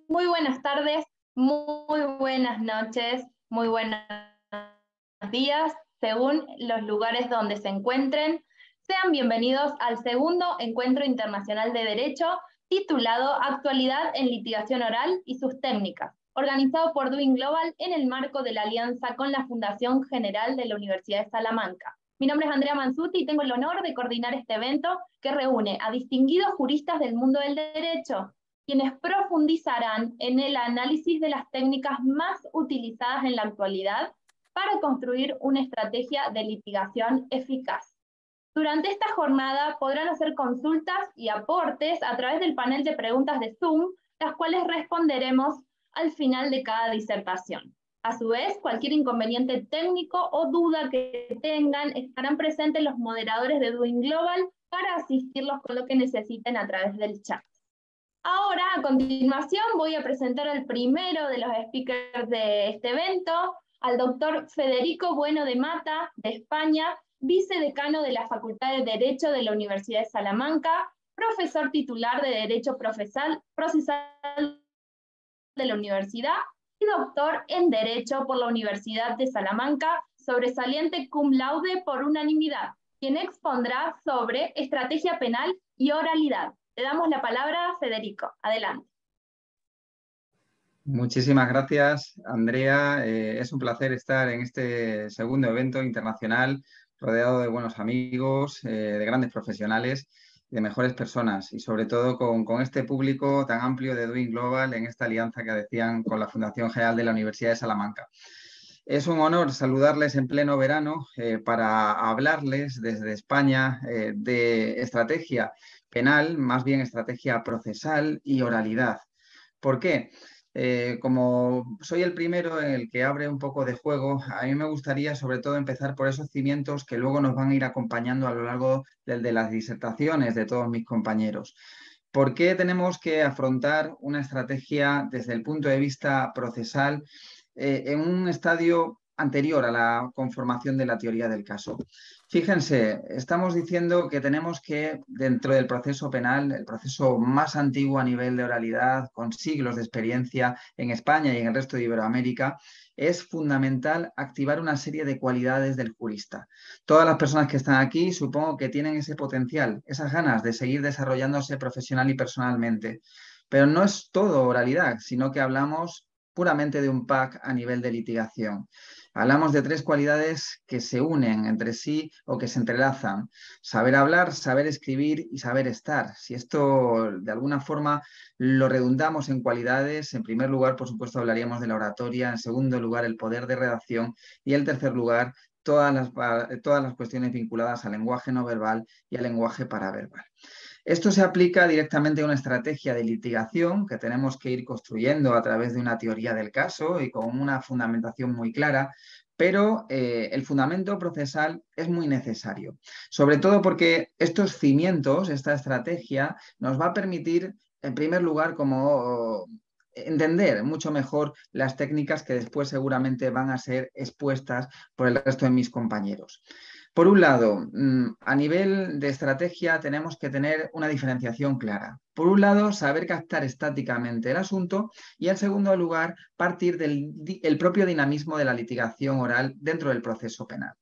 Muy buenas tardes, muy buenas noches, muy buenos días, según los lugares donde se encuentren. Sean bienvenidos al segundo Encuentro Internacional de Derecho, titulado Actualidad en Litigación Oral y sus técnicas, organizado por Doing Global en el marco de la alianza con la Fundación General de la Universidad de Salamanca. Mi nombre es Andrea Mansuti y tengo el honor de coordinar este evento que reúne a distinguidos juristas del mundo del derecho, quienes profundizarán en el análisis de las técnicas más utilizadas en la actualidad para construir una estrategia de litigación eficaz. Durante esta jornada podrán hacer consultas y aportes a través del panel de preguntas de Zoom, las cuales responderemos al final de cada disertación. A su vez, cualquier inconveniente técnico o duda que tengan, estarán presentes los moderadores de Doing Global para asistirlos con lo que necesiten a través del chat. Ahora, a continuación, voy a presentar al primero de los speakers de este evento, al doctor Federico Bueno de Mata, de España, vicedecano de la Facultad de Derecho de la Universidad de Salamanca, profesor titular de Derecho Procesal de la Universidad y doctor en Derecho por la Universidad de Salamanca, sobresaliente cum laude por unanimidad, quien expondrá sobre estrategia penal y oralidad. Le damos la palabra a Federico. Adelante. Muchísimas gracias, Andrea. Es un placer estar en este segundo evento internacional rodeado de buenos amigos, de grandes profesionales, de mejores personas y sobre todo con este público tan amplio de Doing Global en esta alianza que decían con la Fundación General de la Universidad de Salamanca. Es un honor saludarles en pleno verano para hablarles desde España de estrategia penal, más bien estrategia procesal y oralidad. ¿Por qué? Como soy el primero en el que abre un poco de juego, a mí me gustaría sobre todo empezar por esos cimientos que luego nos van a ir acompañando a lo largo de las disertaciones de todos mis compañeros. ¿Por qué tenemos que afrontar una estrategia desde el punto de vista procesal en un estadio anterior a la conformación de la teoría del caso? Fíjense, estamos diciendo que tenemos que, dentro del proceso penal, el proceso más antiguo a nivel de oralidad, con siglos de experiencia en España y en el resto de Iberoamérica, es fundamental activar una serie de cualidades del jurista. Todas las personas que están aquí supongo que tienen ese potencial, esas ganas de seguir desarrollándose profesional y personalmente. Pero no es todo oralidad, sino que hablamos puramente de un pack a nivel de litigación. Hablamos de tres cualidades que se unen entre sí o que se entrelazan. Saber hablar, saber escribir y saber estar. Si esto de alguna forma lo redundamos en cualidades, en primer lugar, por supuesto, hablaríamos de la oratoria, en segundo lugar, el poder de redacción y en tercer lugar, todas las cuestiones vinculadas al lenguaje no verbal y al lenguaje paraverbal. Esto se aplica directamente a una estrategia de litigación que tenemos que ir construyendo a través de una teoría del caso y con una fundamentación muy clara, pero el fundamento procesal es muy necesario, sobre todo porque estos cimientos, esta estrategia, nos va a permitir, en primer lugar, como entender mucho mejor las técnicas que después seguramente van a ser expuestas por el resto de mis compañeros. Por un lado, a nivel de estrategia tenemos que tener una diferenciación clara. Por un lado, saber captar estáticamente el asunto y, en segundo lugar, partir del propio dinamismo de la litigación oral dentro del proceso penal.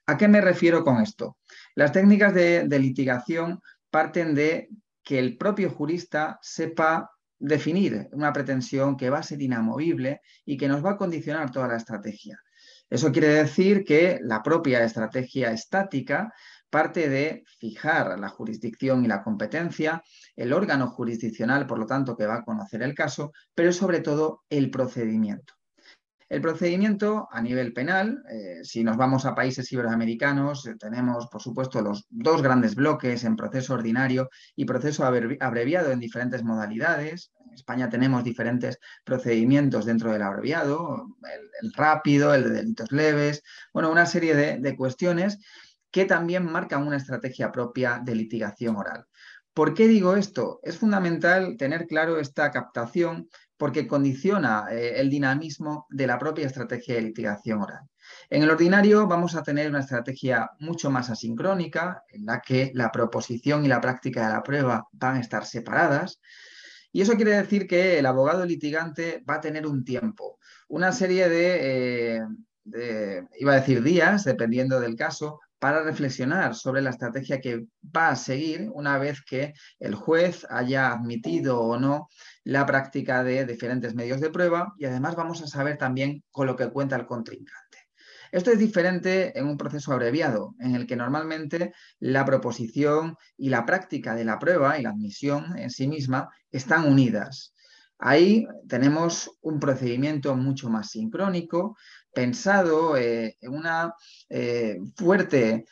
¿A qué me refiero con esto? Las técnicas de litigación parten de que el propio jurista sepa definir una pretensión que va a ser inamovible y que nos va a condicionar toda la estrategia. Eso quiere decir que la propia estrategia estática parte de fijar la jurisdicción y la competencia, el órgano jurisdiccional, por lo tanto, que va a conocer el caso, pero sobre todo el procedimiento. El procedimiento a nivel penal, si nos vamos a países iberoamericanos, tenemos, por supuesto, los dos grandes bloques en proceso ordinario y proceso abreviado en diferentes modalidades. En España tenemos diferentes procedimientos dentro del abreviado, el rápido, el de delitos leves, bueno, una serie de cuestiones que también marcan una estrategia propia de litigación oral. ¿Por qué digo esto? Es fundamental tener claro esta captación porque condiciona el dinamismo de la propia estrategia de litigación oral. En el ordinario vamos a tener una estrategia mucho más asincrónica, en la que la proposición y la práctica de la prueba van a estar separadas. Y eso quiere decir que el abogado litigante va a tener un tiempo, una serie iba a decir días, dependiendo del caso, para reflexionar sobre la estrategia que va a seguir una vez que el juez haya admitido o no la práctica de diferentes medios de prueba, y además vamos a saber también con lo que cuenta el contrincante. Esto es diferente en un proceso abreviado, en el que normalmente la proposición y la práctica de la prueba y la admisión en sí misma están unidas. Ahí tenemos un procedimiento mucho más sincrónico, pensado en una fuerte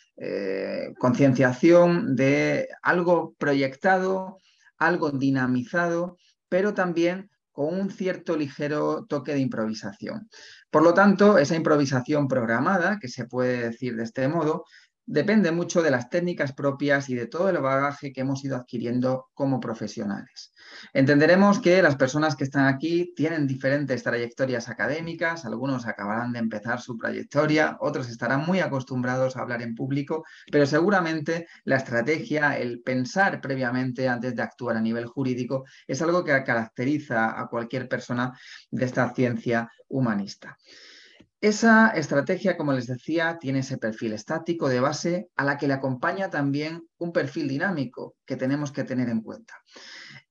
concienciación de algo proyectado, algo dinamizado, pero también con un cierto ligero toque de improvisación. Por lo tanto, esa improvisación programada, que se puede decir de este modo, depende mucho de las técnicas propias y de todo el bagaje que hemos ido adquiriendo como profesionales. Entenderemos que las personas que están aquí tienen diferentes trayectorias académicas, algunos acabarán de empezar su trayectoria, otros estarán muy acostumbrados a hablar en público, pero seguramente la estrategia, el pensar previamente antes de actuar a nivel jurídico, es algo que caracteriza a cualquier persona de esta ciencia humanista. Esa estrategia, como les decía, tiene ese perfil estático de base a la que le acompaña también un perfil dinámico que tenemos que tener en cuenta.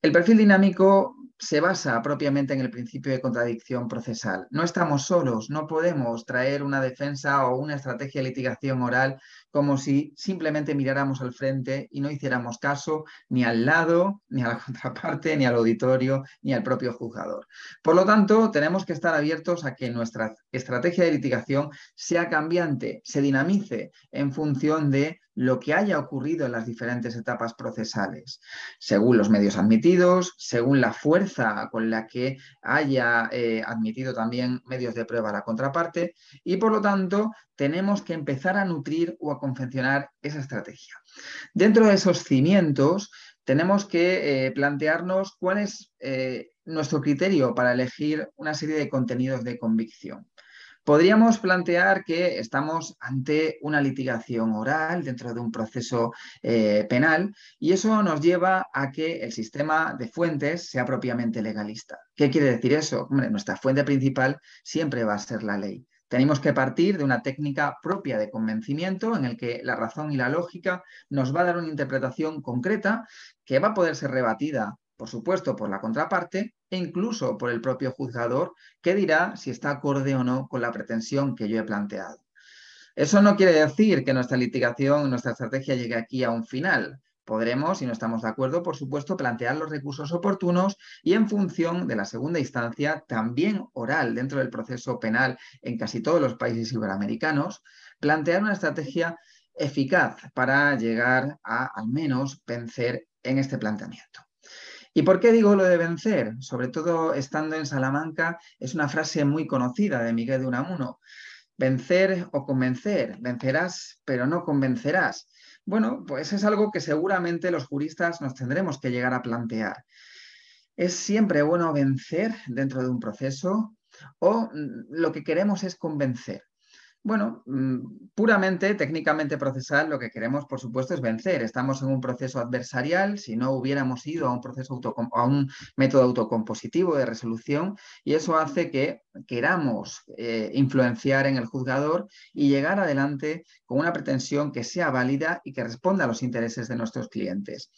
El perfil dinámico se basa propiamente en el principio de contradicción procesal. No estamos solos, no podemos traer una defensa o una estrategia de litigación oral como si simplemente miráramos al frente y no hiciéramos caso ni al lado, ni a la contraparte, ni al auditorio, ni al propio juzgador. Por lo tanto, tenemos que estar abiertos a que nuestra estrategia de litigación sea cambiante, se dinamice en función de lo que haya ocurrido en las diferentes etapas procesales, según los medios admitidos, según la fuerza con la que haya admitido también medios de prueba a la contraparte, y por lo tanto tenemos que empezar a nutrir o a confeccionar esa estrategia. Dentro de esos cimientos tenemos que plantearnos cuál es nuestro criterio para elegir una serie de contenidos de convicción. Podríamos plantear que estamos ante una litigación oral dentro de un proceso penal, y eso nos lleva a que el sistema de fuentes sea propiamente legalista. ¿Qué quiere decir eso? Hombre, nuestra fuente principal siempre va a ser la ley. Tenemos que partir de una técnica propia de convencimiento en el que la razón y la lógica nos va a dar una interpretación concreta que va a poder ser rebatida, por supuesto, por la contraparte e incluso por el propio juzgador, que dirá si está acorde o no con la pretensión que yo he planteado. Eso no quiere decir que nuestra litigación, nuestra estrategia llegue aquí a un final. Podremos, si no estamos de acuerdo, por supuesto, plantear los recursos oportunos y en función de la segunda instancia, también oral dentro del proceso penal en casi todos los países iberoamericanos, plantear una estrategia eficaz para llegar a al menos vencer en este planteamiento. ¿Y por qué digo lo de vencer? Sobre todo estando en Salamanca, es una frase muy conocida de Miguel de Unamuno. Vencer o convencer, vencerás pero no convencerás. Bueno, pues es algo que seguramente los juristas nos tendremos que llegar a plantear. ¿Es siempre bueno vencer dentro de un proceso o lo que queremos es convencer? Bueno, puramente, técnicamente procesal, lo que queremos, por supuesto, es vencer. Estamos en un proceso adversarial, si no hubiéramos ido a un proceso a un método autocompositivo de resolución, y eso hace que queramos influenciar en el juzgador y llegar adelante con una pretensión que sea válida y que responda a los intereses de nuestros clientes.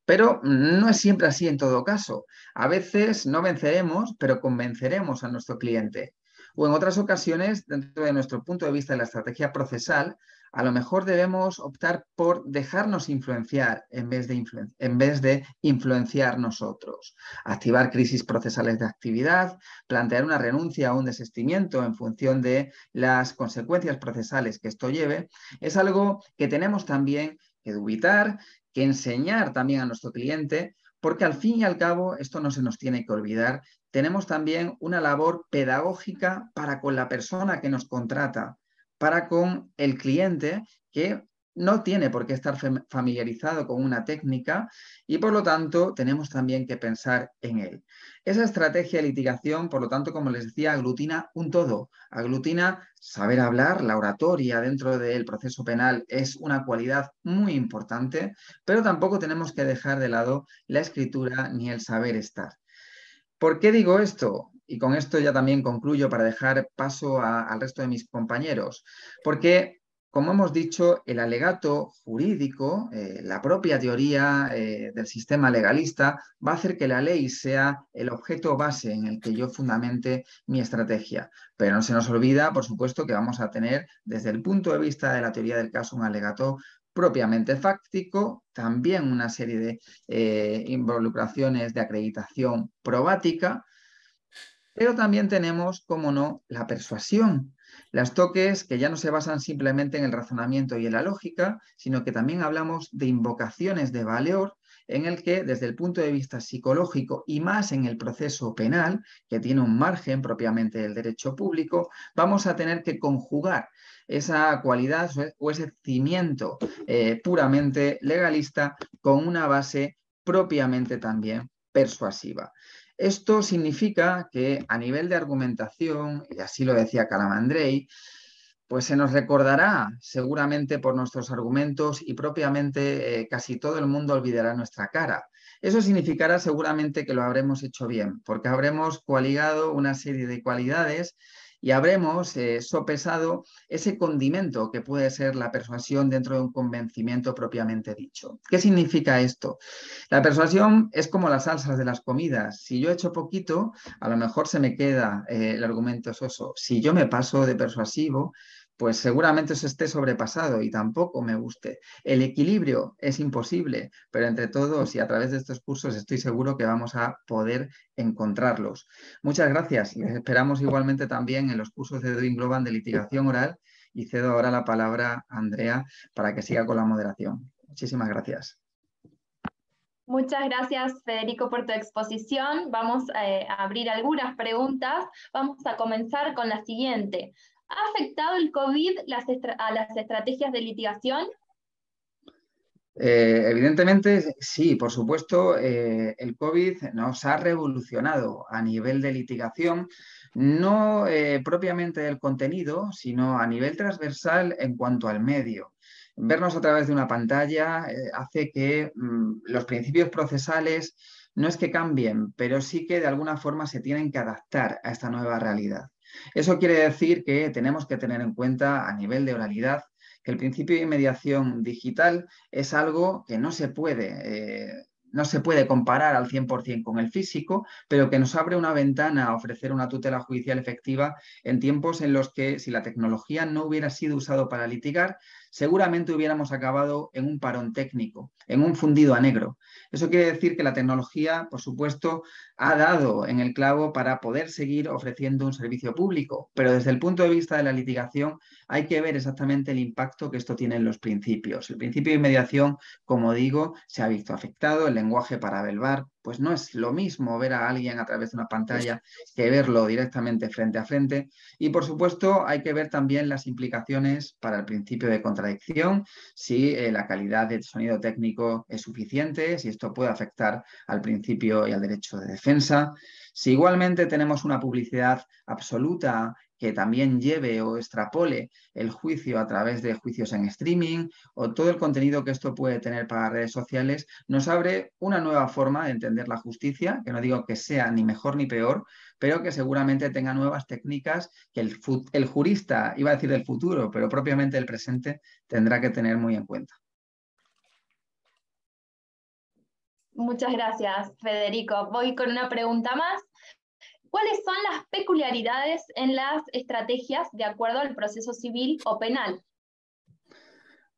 Pero no es siempre así en todo caso. A veces no venceremos, pero convenceremos a nuestro cliente. O en otras ocasiones, dentro de nuestro punto de vista de la estrategia procesal, a lo mejor debemos optar por dejarnos influenciar en vez de influenciar nosotros. Activar crisis procesales de actividad, plantear una renuncia o un desistimiento en función de las consecuencias procesales que esto lleve, es algo que tenemos también que dubitar, que enseñar también a nuestro cliente, porque al fin y al cabo, esto no se nos tiene que olvidar, tenemos también una labor pedagógica para con la persona que nos contrata, para con el cliente que no tiene por qué estar familiarizado con una técnica y por lo tanto tenemos también que pensar en él. Esa estrategia de litigación, por lo tanto, como les decía, aglutina un todo, aglutina saber hablar, la oratoria dentro del proceso penal es una cualidad muy importante, pero tampoco tenemos que dejar de lado la escritura ni el saber estar. ¿Por qué digo esto? Y con esto ya también concluyo para dejar paso al resto de mis compañeros. Porque, como hemos dicho, el alegato jurídico, la propia teoría del sistema legalista, va a hacer que la ley sea el objeto base en el que yo fundamente mi estrategia. Pero no se nos olvida, por supuesto, que vamos a tener, desde el punto de vista de la teoría del caso, un alegato propiamente fáctico, también una serie de involucraciones de acreditación probática, pero también tenemos, como no, la persuasión, las toques que ya no se basan simplemente en el razonamiento y en la lógica, sino que también hablamos de invocaciones de valor en el que desde el punto de vista psicológico y más en el proceso penal, que tiene un margen propiamente del derecho público, vamos a tener que conjugar esa cualidad o ese cimiento puramente legalista con una base propiamente también persuasiva. Esto significa que a nivel de argumentación, y así lo decía Calamandrei, pues se nos recordará seguramente por nuestros argumentos y propiamente casi todo el mundo olvidará nuestra cara. Eso significará seguramente que lo habremos hecho bien, porque habremos coaligado una serie de cualidades y habremos sopesado ese condimento que puede ser la persuasión dentro de un convencimiento propiamente dicho. ¿Qué significa esto? La persuasión es como las salsas de las comidas. Si yo echo poquito, a lo mejor se me queda el argumento soso. Si yo me paso de persuasivo, pues seguramente eso esté sobrepasado y tampoco me guste. El equilibrio es imposible, pero entre todos y a través de estos cursos estoy seguro que vamos a poder encontrarlos. Muchas gracias. Les esperamos igualmente también en los cursos de Doing Global de litigación oral y cedo ahora la palabra a Andrea para que siga con la moderación. Muchísimas gracias. Muchas gracias, Federico, por tu exposición. Vamos a abrir algunas preguntas. Vamos a comenzar con la siguiente. ¿Ha afectado el COVID a las estrategias de litigación? Evidentemente, sí, por supuesto, el COVID nos ha revolucionado a nivel de litigación, no propiamente del contenido, sino a nivel transversal en cuanto al medio. Vernos a través de una pantalla hace que los principios procesales no es que cambien, pero sí que de alguna forma se tienen que adaptar a esta nueva realidad. Eso quiere decir que tenemos que tener en cuenta a nivel de oralidad que el principio de inmediación digital es algo que no se puede comparar al 100% con el físico, pero que nos abre una ventana a ofrecer una tutela judicial efectiva en tiempos en los que si la tecnología no hubiera sido usado para litigar, seguramente hubiéramos acabado en un parón técnico, en un fundido a negro. Eso quiere decir que la tecnología, por supuesto, ha dado en el clavo para poder seguir ofreciendo un servicio público, pero desde el punto de vista de la litigación hay que ver exactamente el impacto que esto tiene en los principios. El principio de inmediación, como digo, se ha visto afectado, el lenguaje para verbal, pues no es lo mismo ver a alguien a través de una pantalla que verlo directamente frente a frente. Y por supuesto hay que ver también las implicaciones para el principio de contradicción, si la calidad del sonido técnico es suficiente, si esto puede afectar al principio y al derecho de defensa. Si igualmente tenemos una publicidad absoluta que también lleve o extrapole el juicio a través de juicios en streaming o todo el contenido que esto puede tener para redes sociales, nos abre una nueva forma de entender la justicia, que no digo que sea ni mejor ni peor, pero que seguramente tenga nuevas técnicas que el jurista, iba a decir del futuro, pero propiamente el presente, tendrá que tener muy en cuenta. Muchas gracias, Federico. Voy con una pregunta más. ¿Cuáles son las peculiaridades en las estrategias de acuerdo al proceso civil o penal?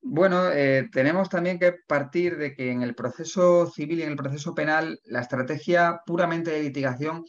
Bueno, tenemos también que partir de que en el proceso civil y en el proceso penal la estrategia puramente de litigación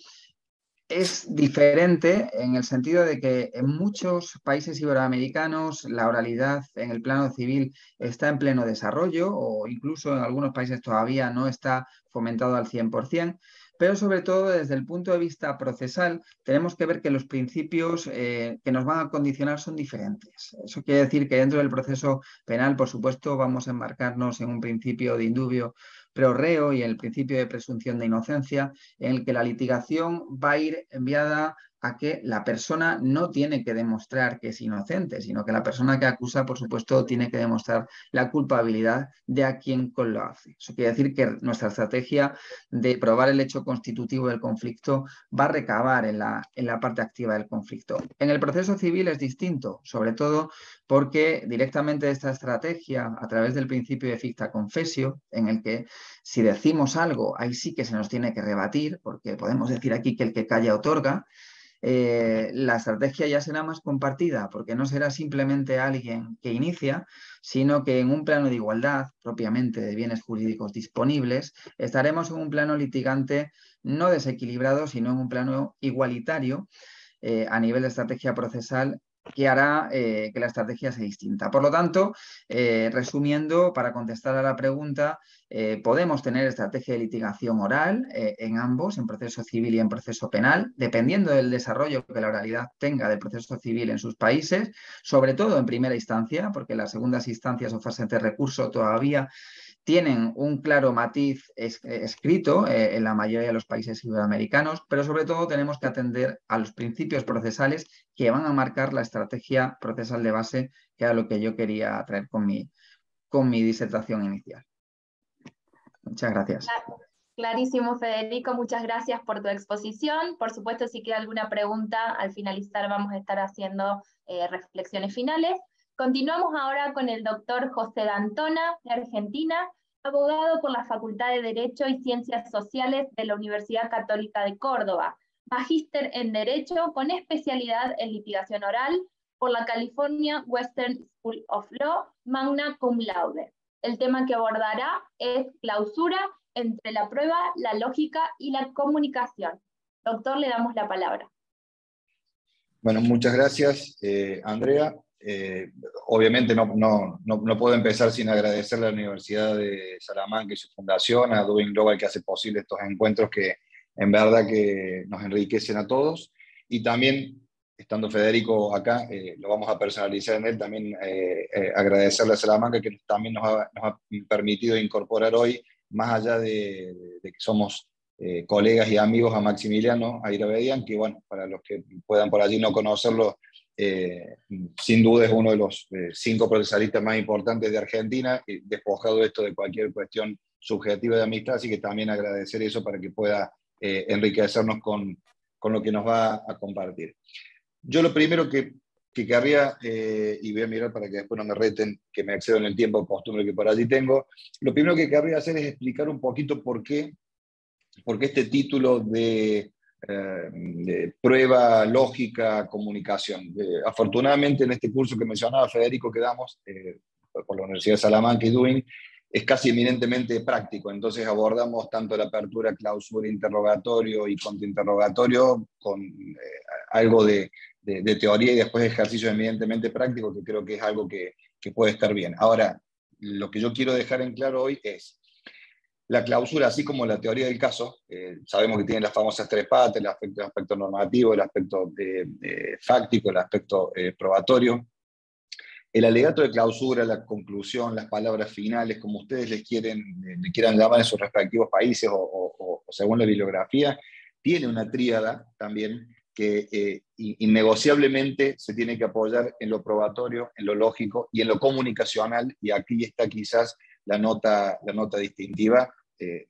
es diferente en el sentido de que en muchos países iberoamericanos la oralidad en el plano civil está en pleno desarrollo o incluso en algunos países todavía no está fomentado al 100%, pero sobre todo desde el punto de vista procesal tenemos que ver que los principios que nos van a condicionar son diferentes. Eso quiere decir que dentro del proceso penal, por supuesto, vamos a embarcarnos en un principio de indubio pro reo y el principio de presunción de inocencia, en el que la litigación va a ir enviada a que la persona no tiene que demostrar que es inocente, sino que la persona que acusa, por supuesto, tiene que demostrar la culpabilidad de a quien lo hace. Eso quiere decir que nuestra estrategia de probar el hecho constitutivo del conflicto va a recabar en la parte activa del conflicto. En el proceso civil es distinto, sobre todo porque directamente esta estrategia, a través del principio de ficta confessio, en el que si decimos algo, ahí sí que se nos tiene que rebatir, porque podemos decir aquí que el que calla otorga, la estrategia ya será más compartida, porque no será simplemente alguien que inicia, sino que en un plano de igualdad, propiamente de bienes jurídicos disponibles, estaremos en un plano litigante no desequilibrado, sino en un plano igualitario a nivel de estrategia procesal, que hará que la estrategia sea distinta. Por lo tanto, resumiendo, para contestar a la pregunta, podemos tener estrategia de litigación oral en ambos, en proceso civil y en proceso penal, dependiendo del desarrollo que la oralidad tenga del proceso civil en sus países, sobre todo en primera instancia, porque las segundas instancias o fases de recurso todavía tienen un claro matiz escrito en la mayoría de los países iberoamericanos, pero sobre todo tenemos que atender a los principios procesales que van a marcar la estrategia procesal de base, que era lo que yo quería traer con mi disertación inicial. Muchas gracias. Clarísimo, Federico, muchas gracias por tu exposición. Por supuesto, si queda alguna pregunta, al finalizar vamos a estar haciendo reflexiones finales. Continuamos ahora con el doctor José D'Antona, de Argentina, abogado por la Facultad de Derecho y Ciencias Sociales de la Universidad Católica de Córdoba, magíster en Derecho con especialidad en litigación oral por la California Western School of Law, magna cum laude. El tema que abordará es clausura entre la prueba, la lógica y la comunicación. Doctor, le damos la palabra. Bueno, muchas gracias, Andrea. Obviamente no puedo empezar sin agradecerle a la Universidad de Salamanca y su fundación, a Doing Global, que hace posible estos encuentros que en verdad que nos enriquecen a todos. Y también, estando Federico acá, lo vamos a personalizar en él, también agradecerle a Salamanca que también nos ha permitido incorporar hoy, más allá de que somos colegas y amigos, a Maximiliano Airabedian, que bueno, para los que puedan por allí no conocerlo, sin duda es uno de los 5 procesalistas más importantes de Argentina, despojado esto de cualquier cuestión subjetiva de amistad, así que también agradecer eso para que pueda enriquecernos con lo que nos va a compartir. Yo lo primero que querría, y voy a mirar para que después no me reten, que me excedo en el tiempo, costumbre que por allí tengo, lo primero que querría hacer es explicar un poquito por qué este título de prueba, lógica, comunicación. Afortunadamente en este curso que mencionaba Federico que damos por la Universidad de Salamanca y Duin, es casi eminentemente práctico, entonces abordamos tanto la apertura, clausura, interrogatorio y contrainterrogatorio con algo de teoría y después ejercicios eminentemente prácticos, que creo que es algo que puede estar bien. Ahora, lo que yo quiero dejar en claro hoy es la clausura, así como la teoría del caso. Sabemos que tiene las famosas 3 patas: el aspecto normativo, el aspecto fáctico, el aspecto probatorio. El alegato de clausura, la conclusión, las palabras finales, como ustedes le quieran llamar en sus respectivos países o según la bibliografía, tiene una tríada también que innegociablemente se tiene que apoyar en lo probatorio, en lo lógico y en lo comunicacional, y aquí está quizás la nota distintiva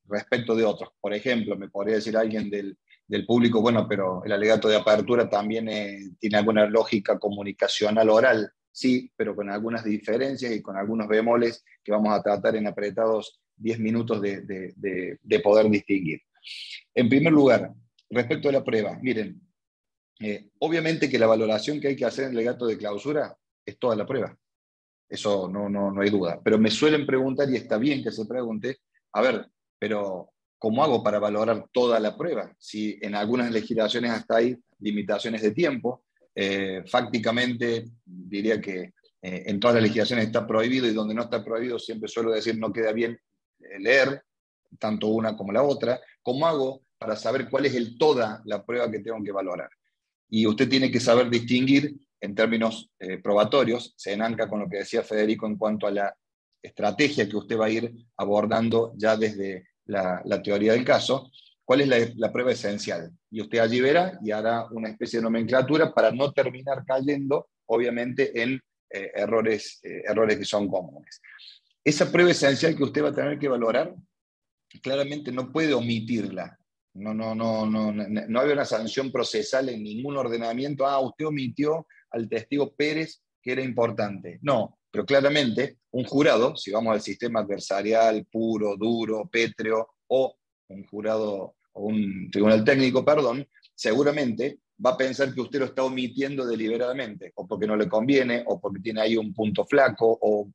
respecto de otros. Por ejemplo, me podría decir alguien del público, bueno, pero el alegato de apertura también tiene alguna lógica comunicacional oral. Sí, pero con algunas diferencias y con algunos bemoles que vamos a tratar en apretados 10 minutos de poder distinguir. En primer lugar, respecto a la prueba, miren, obviamente que la valoración que hay que hacer en el alegato de clausura es toda la prueba. Eso no hay duda. Pero me suelen preguntar, y está bien que se pregunte, a ver, pero ¿cómo hago para valorar toda la prueba? Si en algunas legislaciones hasta hay limitaciones de tiempo, fácticamente diría que en todas las legislaciones está prohibido, y donde no está prohibido siempre suelo decir no queda bien leer tanto una como la otra. ¿Cómo hago para saber cuál es toda la prueba que tengo que valorar. Y usted tiene que saber distinguir en términos probatorios, se enanca con lo que decía Federico en cuanto a la estrategia que usted va a ir abordando ya desde la teoría del caso, cuál es la prueba esencial. Y usted allí verá y hará una especie de nomenclatura para no terminar cayendo, obviamente, en errores que son comunes. Esa prueba esencial que usted va a tener que valorar, claramente no puede omitirla. No hay una sanción procesal en ningún ordenamiento. Usted omitió al testigo Pérez, que era importante. No, pero claramente un jurado, si vamos al sistema adversarial puro, duro, pétreo, o un jurado o un tribunal técnico, perdón, seguramente va a pensar que usted lo está omitiendo deliberadamente, o porque no le conviene, o porque tiene ahí un punto flaco, o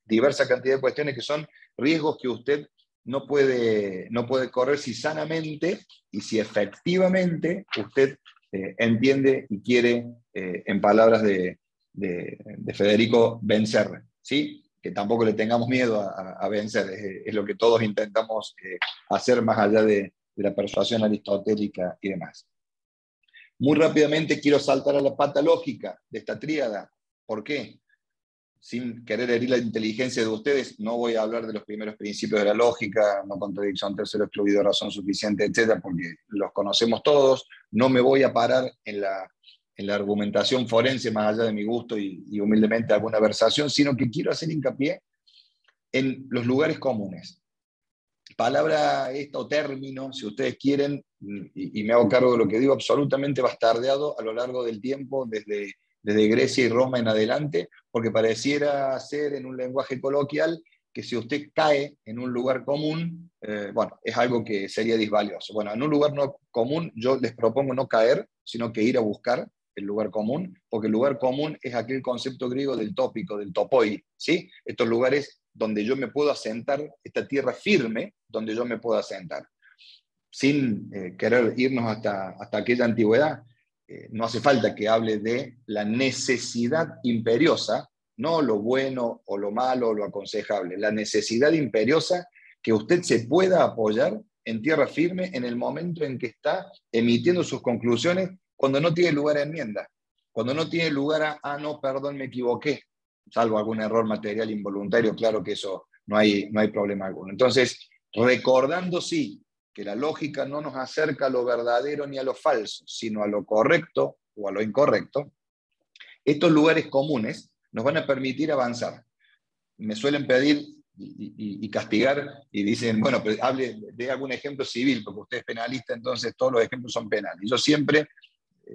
diversa cantidad de cuestiones que son riesgos que usted no puede correr si sanamente y si efectivamente usted entiende y quiere, en palabras de Federico, vencer, ¿sí? Que tampoco le tengamos miedo a vencer, es lo que todos intentamos hacer más allá de la persuasión aristotélica y demás. Muy rápidamente quiero saltar a la pata lógica de esta tríada. ¿Por qué? Sin querer herir la inteligencia de ustedes, no voy a hablar de los primeros principios de la lógica, no contradicción, tercero excluido, razón suficiente, etcétera, porque los conocemos todos. No me voy a parar en la argumentación forense, más allá de mi gusto y humildemente alguna versación, sino que quiero hacer hincapié en los lugares comunes. Palabra esta o término, si ustedes quieren, y me hago cargo de lo que digo, absolutamente bastardeado a lo largo del tiempo, desde Grecia y Roma en adelante, porque pareciera ser en un lenguaje coloquial que si usted cae en un lugar común, bueno, es algo que sería disvalioso. Bueno, en un lugar no común yo les propongo no caer, sino que ir a buscar el lugar común, porque el lugar común es aquel concepto griego del tópico, del topoi, ¿sí? Estos lugares donde yo me puedo asentar, esta tierra firme donde yo me puedo asentar. Sin querer irnos hasta aquella antigüedad, no hace falta que hable de la necesidad imperiosa, no lo bueno o lo malo o lo aconsejable, la necesidad imperiosa que usted se pueda apoyar en tierra firme en el momento en que está emitiendo sus conclusiones, cuando no tiene lugar a enmienda, cuando no tiene lugar a no, perdón, me equivoqué, salvo algún error material involuntario, claro que eso no hay problema alguno. Entonces, recordando sí, que la lógica no nos acerca a lo verdadero ni a lo falso, sino a lo correcto o a lo incorrecto, estos lugares comunes nos van a permitir avanzar. Me suelen pedir y castigar y dicen, bueno, pero hable de algún ejemplo civil, porque usted es penalista, entonces todos los ejemplos son penales. Y yo siempre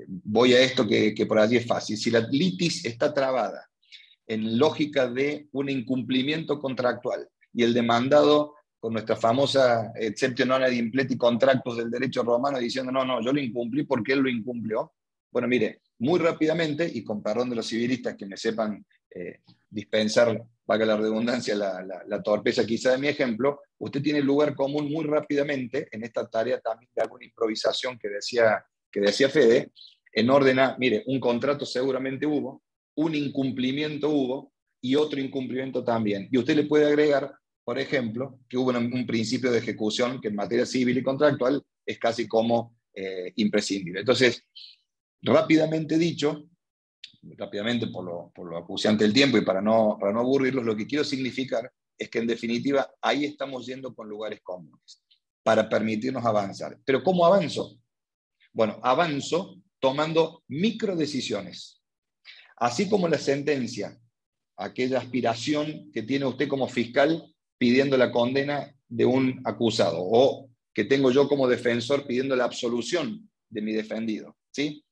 voy a esto que por allí es fácil. Si la litis está trabada en lógica de un incumplimiento contractual y el demandado con nuestra famosa exceptio non ad impleti contractus del derecho romano diciendo no, yo lo incumplí porque él lo incumplió. Bueno, mire, muy rápidamente, y con perdón de los civilistas que me sepan dispensar, valga la redundancia, la torpeza quizá de mi ejemplo, usted tiene lugar común muy rápidamente en esta tarea también de alguna improvisación que decía Fede, en orden a, mire, un contrato seguramente hubo, un incumplimiento hubo y otro incumplimiento también. Y usted le puede agregar, por ejemplo, que hubo un principio de ejecución que en materia civil y contractual es casi como imprescindible. Entonces, rápidamente dicho, rápidamente por lo acuciante del tiempo y para no aburrirlos, lo que quiero significar es que en definitiva ahí estamos yendo con lugares comunes para permitirnos avanzar. ¿Pero cómo avanzo? Bueno, avanzo tomando microdecisiones. Así como la sentencia, aquella aspiración que tiene usted como fiscal pidiendo la condena de un acusado, o que tengo yo como defensor pidiendo la absolución de mi defendido, ¿sí?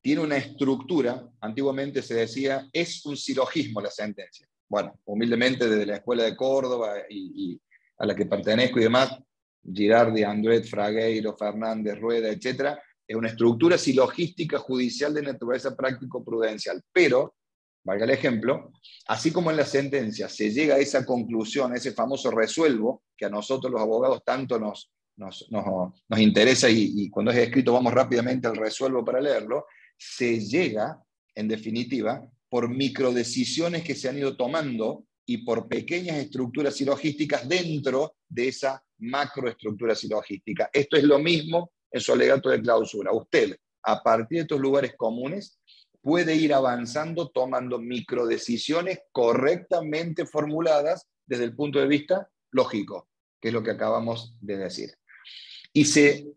Tiene una estructura, antiguamente se decía, es un silogismo la sentencia. Bueno, humildemente desde la Escuela de Córdoba y a la que pertenezco y demás, Girardi, Andret, Fragueiro, Fernández, Rueda, etc., es una estructura silogística judicial de naturaleza práctico-prudencial. Pero, valga el ejemplo, así como en la sentencia se llega a esa conclusión, a ese famoso resuelvo, que a nosotros los abogados tanto nos interesa y cuando es escrito vamos rápidamente al resuelvo para leerlo, se llega, en definitiva, por microdecisiones que se han ido tomando y por pequeñas estructuras silogísticas dentro de esa macroestructura silogística. Esto es lo mismo en su alegato de clausura. Usted, a partir de estos lugares comunes, puede ir avanzando tomando microdecisiones correctamente formuladas desde el punto de vista lógico, que es lo que acabamos de decir. Y se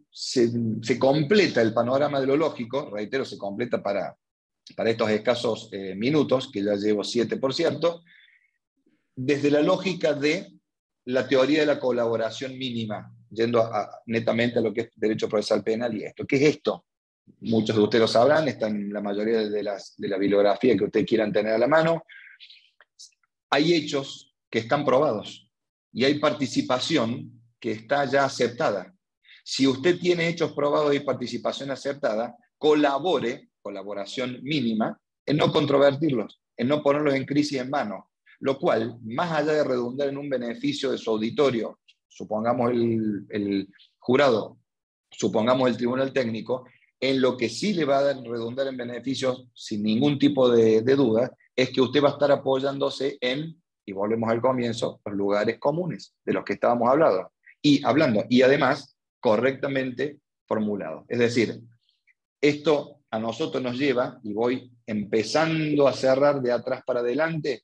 completa el panorama de lo lógico, reitero, se completa para estos escasos minutos, que ya llevo 7 por cierto, desde la lógica de la teoría de la colaboración mínima, yendo netamente a lo que es derecho procesal penal y esto. ¿Qué es esto? Muchos de ustedes lo sabrán, está en la mayoría de la bibliografía que ustedes quieran tener a la mano. Hay hechos que están probados y hay participación que está ya aceptada. Si usted tiene hechos probados y participación aceptada, colaboración mínima, en no controvertirlos, en no ponerlos en crisis en vano, lo cual, más allá de redundar en un beneficio de su auditorio, supongamos el jurado, supongamos el tribunal técnico, en lo que sí le va a redundar en beneficios, sin ningún tipo de duda, es que usted va a estar apoyándose en, y volvemos al comienzo, los lugares comunes de los que estábamos hablando, y además correctamente formulado. Es decir, esto a nosotros nos lleva, y voy empezando a cerrar de atrás para adelante,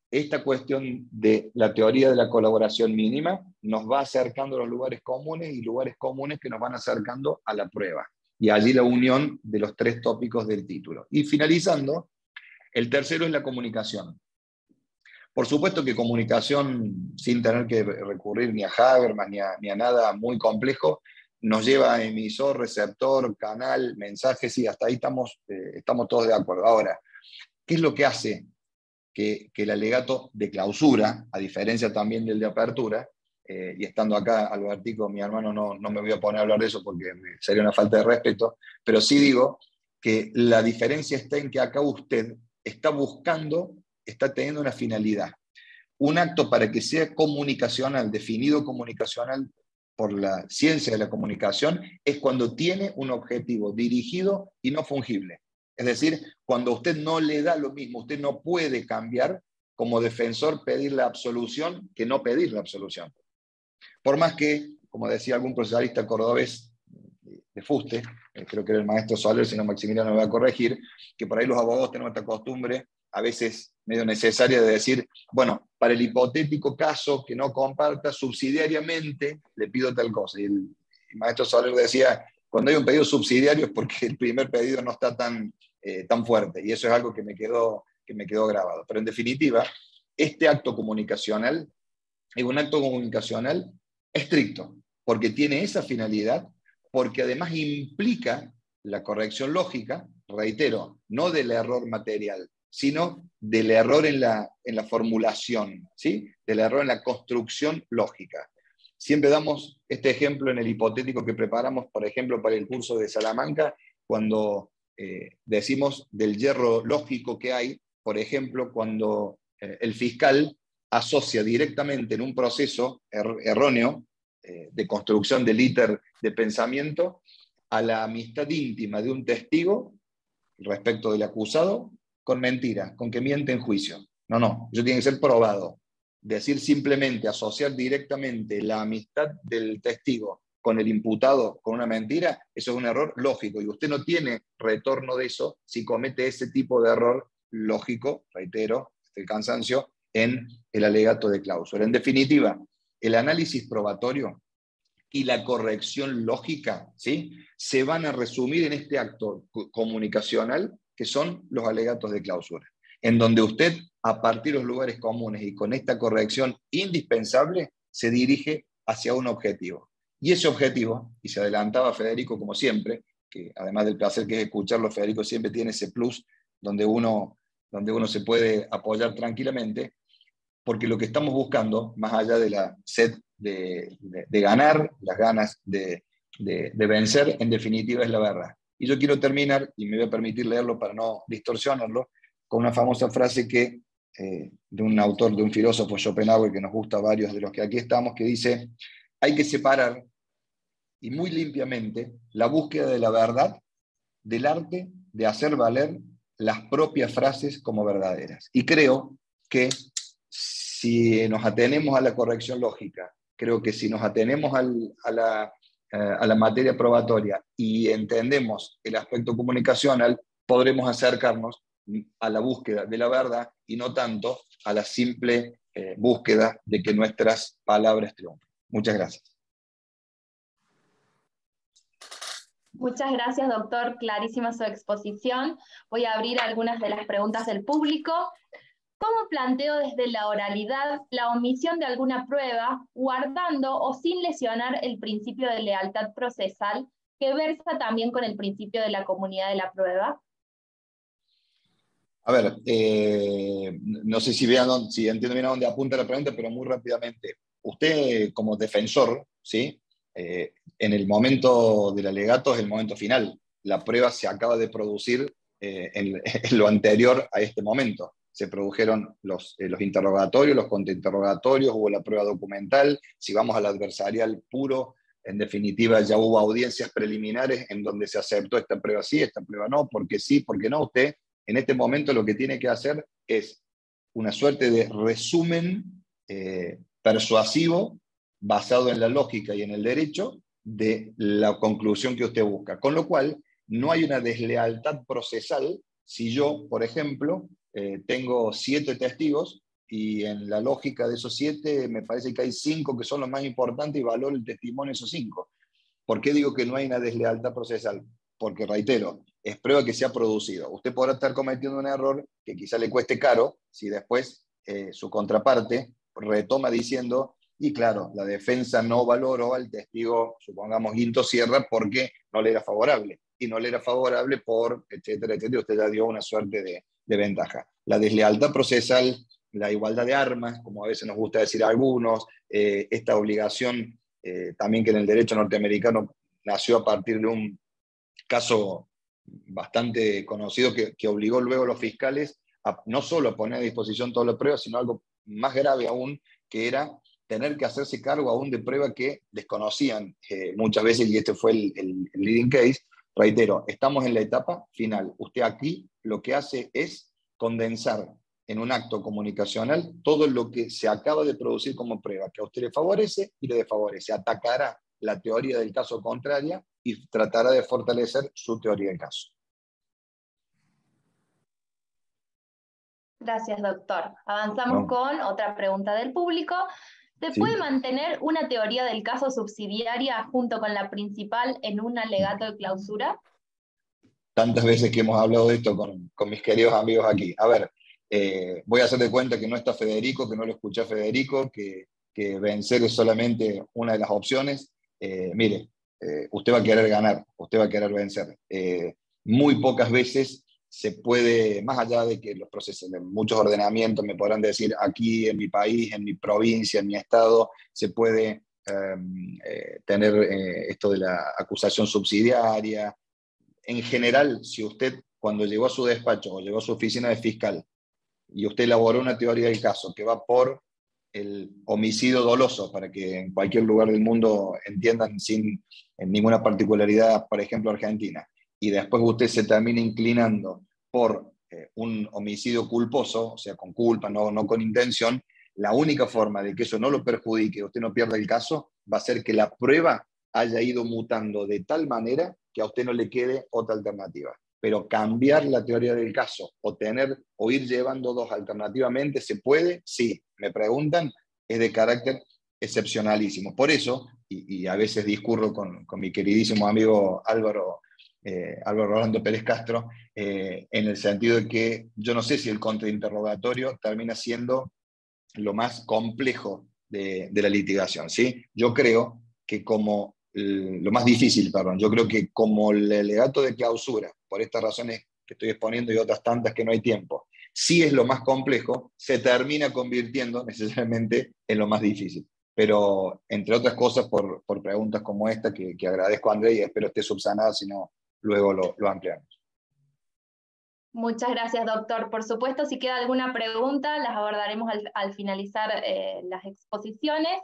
esta cuestión de la teoría de la colaboración mínima nos va acercando a los lugares comunes y lugares comunes que nos van acercando a la prueba. Y allí la unión de los 3 tópicos del título. Y finalizando, el tercero es la comunicación. Por supuesto que comunicación, sin tener que recurrir ni a Habermas ni a nada muy complejo, nos lleva a emisor, receptor, canal, mensajes, y hasta ahí estamos todos de acuerdo. Ahora, ¿qué es lo que hace que el alegato de clausura, a diferencia también del de apertura, y estando acá Albertico, mi hermano, no me voy a poner a hablar de eso porque sería una falta de respeto, pero sí digo que la diferencia está en que acá usted está teniendo una finalidad. Un acto para que sea comunicacional, definido comunicacional por la ciencia de la comunicación, es cuando tiene un objetivo dirigido y no fungible. Es decir, cuando a usted no le da lo mismo, usted no puede cambiar como defensor pedir la absolución que no pedir la absolución. Por más que, como decía algún procesalista cordobés de fuste, creo que era el maestro Soler, si no Maximiliano me va a corregir, que por ahí los abogados tenemos esta costumbre, a veces medio necesaria, de decir, bueno, para el hipotético caso que no comparta, subsidiariamente le pido tal cosa. Y el maestro Soler decía, cuando hay un pedido subsidiario es porque el primer pedido no está tan fuerte, y eso es algo que me quedó grabado. Pero en definitiva, este acto comunicacional es un acto comunicacional estricto, porque tiene esa finalidad, porque además implica la corrección lógica, reitero, no del error material, sino del error en la formulación, ¿sí? Del error en la construcción lógica. Siempre damos este ejemplo en el hipotético que preparamos, por ejemplo, para el curso de Salamanca, cuando decimos del hierro lógico que hay, por ejemplo, cuando el fiscal asocia directamente en un proceso erróneo de construcción del íter de pensamiento a la amistad íntima de un testigo respecto del acusado con mentira, con que miente en juicio. No, eso tiene que ser probado. Decir simplemente, asociar directamente la amistad del testigo con el imputado con una mentira, eso es un error lógico, y usted no tiene retorno de eso si comete ese tipo de error lógico, reitero, el cansancio, en el alegato de cláusula. En definitiva, el análisis probatorio y la corrección lógica, ¿sí?, se van a resumir en este acto comunicacional que son los alegatos de clausura, en donde usted, a partir de los lugares comunes y con esta corrección indispensable, se dirige hacia un objetivo. Y ese objetivo, y se adelantaba Federico como siempre, que además del placer que es escucharlo, Federico siempre tiene ese plus donde uno se puede apoyar tranquilamente, porque lo que estamos buscando, más allá de la sed de ganar, las ganas de vencer, en definitiva es la verdad. Y yo quiero terminar, y me voy a permitir leerlo para no distorsionarlo, con una famosa frase de un autor, de un filósofo, Schopenhauer, que nos gusta a varios de los que aquí estamos, que dice: hay que separar, y muy limpiamente, la búsqueda de la verdad del arte de hacer valer las propias frases como verdaderas. Y creo que si nos atenemos a la corrección lógica, creo que si nos atenemos a la materia probatoria y entendemos el aspecto comunicacional, podremos acercarnos a la búsqueda de la verdad y no tanto a la simple búsqueda de que nuestras palabras triunfen. Muchas gracias. Muchas gracias, doctor. Clarísima su exposición. Voy a abrir algunas de las preguntas del público. ¿Cómo planteo desde la oralidad la omisión de alguna prueba, guardando o sin lesionar el principio de lealtad procesal, que versa también con el principio de la comunidad de la prueba? A ver, no sé si entiendo bien a dónde apunta la pregunta, pero muy rápidamente. Usted, como defensor, ¿sí? En el momento del alegato es el momento final. La prueba se acaba de producir en lo anterior a este momento. Se produjeron los interrogatorios, los contrainterrogatorios, hubo la prueba documental. Si vamos al adversarial puro, en definitiva ya hubo audiencias preliminares en donde se aceptó esta prueba sí, esta prueba no, porque sí, porque no. Usted en este momento lo que tiene que hacer es una suerte de resumen persuasivo basado en la lógica y en el derecho de la conclusión que usted busca. Con lo cual, no hay una deslealtad procesal si yo, por ejemplo, tengo 7 testigos y en la lógica de esos 7 me parece que hay 5 que son los más importantes y valoro el testimonio de esos 5. ¿Por qué digo que no hay una deslealtad procesal? Porque, reitero, es prueba que se ha producido. Usted podrá estar cometiendo un error que quizá le cueste caro si después su contraparte retoma diciendo, y claro, la defensa no valoró al testigo, supongamos, Guinto Sierra, porque no le era favorable. Y no le era favorable por, etcétera, etcétera. Usted ya dio una suerte de ventaja. La deslealtad procesal, la igualdad de armas, como a veces nos gusta decir a algunos, esta obligación también que en el derecho norteamericano nació a partir de un caso bastante conocido que obligó luego a los fiscales a no solo a poner a disposición todas las pruebas, sino algo más grave aún, que era tener que hacerse cargo aún de pruebas que desconocían muchas veces, y este fue el leading case. Reitero, estamos en la etapa final. Usted aquí lo que hace es condensar en un acto comunicacional todo lo que se acaba de producir como prueba, que a usted le favorece y le desfavorece. Atacará la teoría del caso contraria y tratará de fortalecer su teoría del caso. Gracias, doctor. Avanzamos con otra pregunta del público. ¿Se puede mantener una teoría del caso subsidiaria junto con la principal en un alegato de clausura? Tantas veces que hemos hablado de esto con mis queridos amigos aquí. A ver, voy a hacer de cuenta que no está Federico, que no lo escuché a Federico, que vencer es solamente una de las opciones. Mire, usted va a querer ganar, usted va a querer vencer. Muy pocas veces se puede, más allá de que los procesos de muchos ordenamientos me podrán decir aquí en mi país, en mi provincia, en mi estado, se puede tener esto de la acusación subsidiaria. En general, si usted cuando llegó a su despacho o llegó a su oficina de fiscal y usted elaboró una teoría del caso que va por el homicidio doloso, para que en cualquier lugar del mundo entiendan sin ninguna particularidad, por ejemplo, Argentina, y después usted se termina inclinando por un homicidio culposo, o sea, con culpa, no con intención, la única forma de que eso no lo perjudique, usted no pierda el caso, va a ser que la prueba haya ido mutando de tal manera que a usted no le quede otra alternativa. Pero cambiar la teoría del caso o ir llevando dos alternativamente, ¿se puede? Sí. Me preguntan, es de carácter excepcionalísimo. Por eso, y a veces discurro con mi queridísimo amigo Álvaro Rolando Pérez Castro, en el sentido de que yo no sé si el contrainterrogatorio termina siendo lo más complejo de la litigación, ¿sí? Yo creo que lo más difícil, perdón, yo creo que como el alegato de clausura, por estas razones que estoy exponiendo y otras tantas que no hay tiempo, sí es lo más complejo, se termina convirtiendo necesariamente en lo más difícil. Pero, entre otras cosas, por preguntas como esta, que agradezco a André y espero esté subsanada, si no, luego lo ampliamos. Muchas gracias, doctor. Por supuesto, si queda alguna pregunta, las abordaremos al finalizar las exposiciones.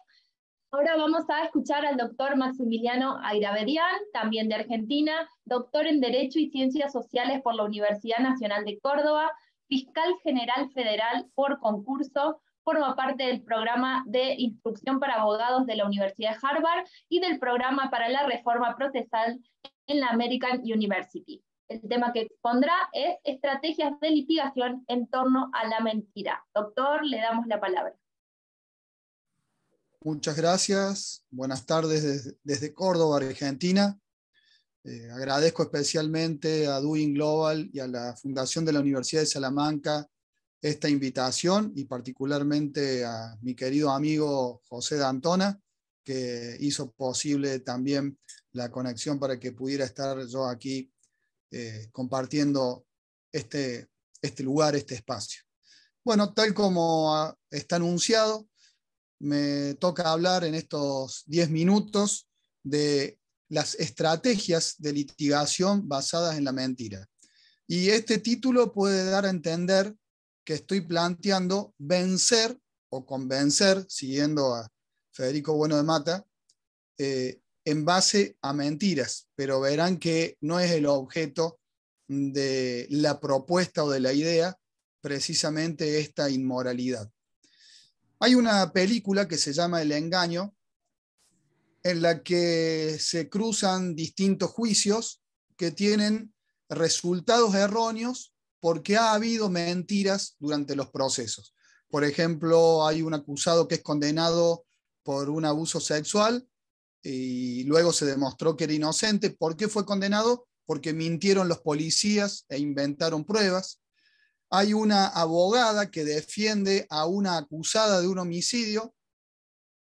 Ahora vamos a escuchar al doctor Maximiliano Ayravedian, también de Argentina, doctor en Derecho y Ciencias Sociales por la Universidad Nacional de Córdoba, fiscal general federal por concurso, forma parte del programa de instrucción para abogados de la Universidad de Harvard y del programa para la reforma procesal en la American University. El tema que expondrá es estrategias de litigación en torno a la mentira. Doctor, le damos la palabra. Muchas gracias. Buenas tardes desde Córdoba, Argentina. Agradezco especialmente a Doing Global y a la Fundación de la Universidad de Salamanca esta invitación, y particularmente a mi querido amigo José D'Antona, que hizo posible también la conexión para que pudiera estar yo aquí compartiendo este lugar, este espacio. Bueno, tal como está anunciado, me toca hablar en estos 10 minutos de las estrategias de litigación basadas en la mentira. Y este título puede dar a entender que estoy planteando vencer o convencer, siguiendo a Federico Bueno de Mata, en base a mentiras, pero verán que no es el objeto de la propuesta o de la idea precisamente esta inmoralidad. Hay una película que se llama El Engaño, en la que se cruzan distintos juicios que tienen resultados erróneos porque ha habido mentiras durante los procesos. Por ejemplo, hay un acusado que es condenado por un abuso sexual y luego se demostró que era inocente. ¿Por qué fue condenado? Porque mintieron los policías e inventaron pruebas. Hay una abogada que defiende a una acusada de un homicidio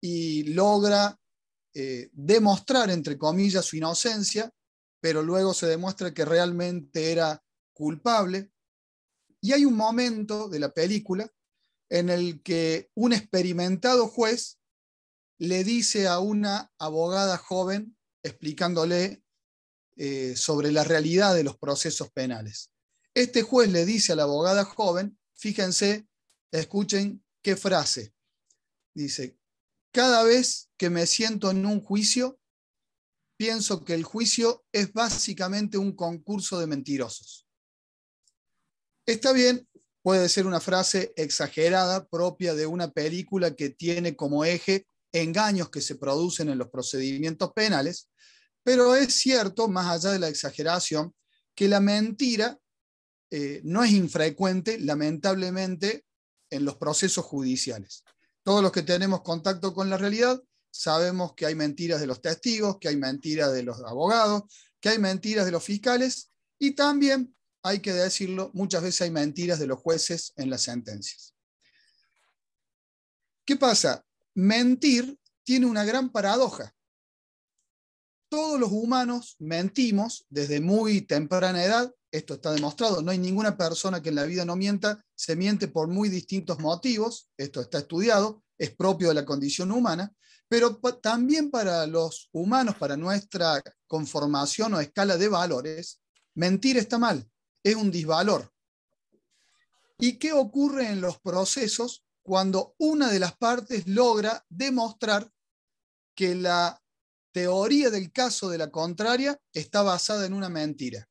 y logra demostrar, entre comillas, su inocencia, pero luego se demuestra que realmente era culpable. Y hay un momento de la película en el que un experimentado juez le dice a una abogada joven, explicándole sobre la realidad de los procesos penales. Este juez le dice a la abogada joven, fíjense, escuchen qué frase. Dice: cada vez que me siento en un juicio, pienso que el juicio es básicamente un concurso de mentirosos. Está bien, puede ser una frase exagerada propia de una película que tiene como eje engaños que se producen en los procedimientos penales, pero es cierto, más allá de la exageración, que la mentira no es infrecuente, lamentablemente, en los procesos judiciales. Todos los que tenemos contacto con la realidad sabemos que hay mentiras de los testigos, que hay mentiras de los abogados, que hay mentiras de los fiscales, y también, hay que decirlo, muchas veces hay mentiras de los jueces en las sentencias. ¿Qué pasa? Mentir tiene una gran paradoja. Todos los humanos mentimos desde muy temprana edad. Esto está demostrado. No hay ninguna persona que en la vida no mienta. Se miente por muy distintos motivos. Esto está estudiado. Es propio de la condición humana. Pero también para los humanos, para nuestra conformación o escala de valores, mentir está mal. Es un disvalor. ¿Y qué ocurre en los procesos cuando una de las partes logra demostrar que la teoría del caso de la contraria está basada en una mentira?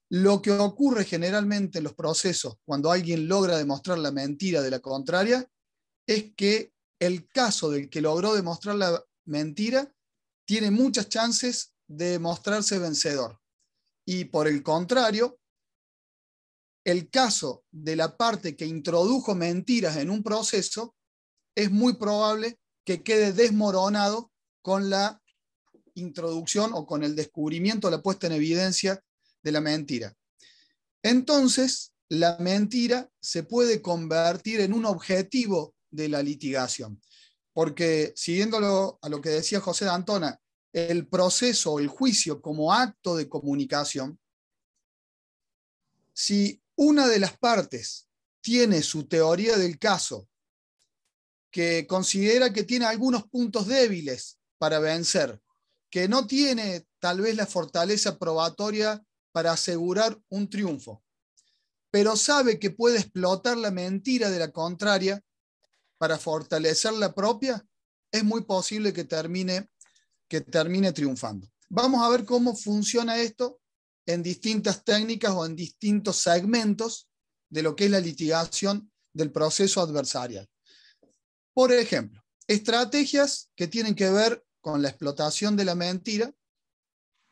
Lo que ocurre generalmente en los procesos cuando alguien logra demostrar la mentira de la contraria es que el caso del que logró demostrar la mentira tiene muchas chances de mostrarse vencedor. Y por el contrario, el caso de la parte que introdujo mentiras en un proceso es muy probable que quede desmoronado con la introducción o con el descubrimiento, la puesta en evidencia de la mentira. Entonces, la mentira se puede convertir en un objetivo de la litigación, porque siguiendo a lo que decía José D'Antona, el proceso o el juicio como acto de comunicación, si una de las partes tiene su teoría del caso que considera que tiene algunos puntos débiles para vencer, que no tiene tal vez la fortaleza probatoria para asegurar un triunfo, pero sabe que puede explotar la mentira de la contraria para fortalecer la propia, es muy posible que termine triunfando. Vamos a ver cómo funciona esto en distintas técnicas o en distintos segmentos de lo que es la litigación del proceso adversarial. Por ejemplo, estrategias que tienen que ver con la explotación de la mentira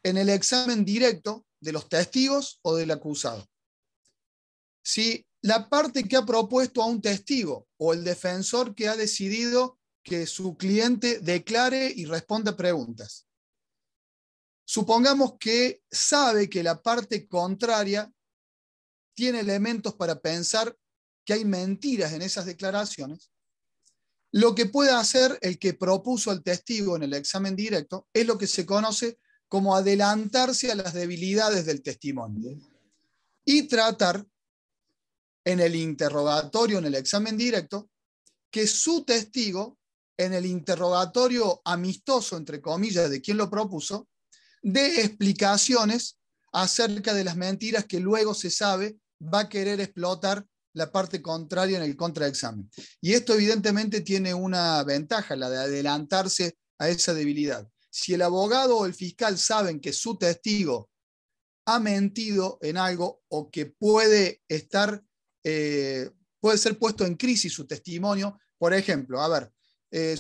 en el examen directo de los testigos o del acusado. Si la parte que ha propuesto a un testigo o el defensor que ha decidido que su cliente declare y responda preguntas, supongamos que sabe que la parte contraria tiene elementos para pensar que hay mentiras en esas declaraciones, lo que puede hacer el que propuso al testigo en el examen directo es lo que se conoce como adelantarse a las debilidades del testimonio y tratar en el interrogatorio, en el examen directo, que su testigo, en el interrogatorio amistoso, entre comillas, de quien lo propuso, dé explicaciones acerca de las mentiras que luego se sabe va a querer explotar la parte contraria en el contraexamen. Y esto evidentemente tiene una ventaja, la de adelantarse a esa debilidad. Si el abogado o el fiscal saben que su testigo ha mentido en algo o que puede ser puesto en crisis su testimonio, por ejemplo,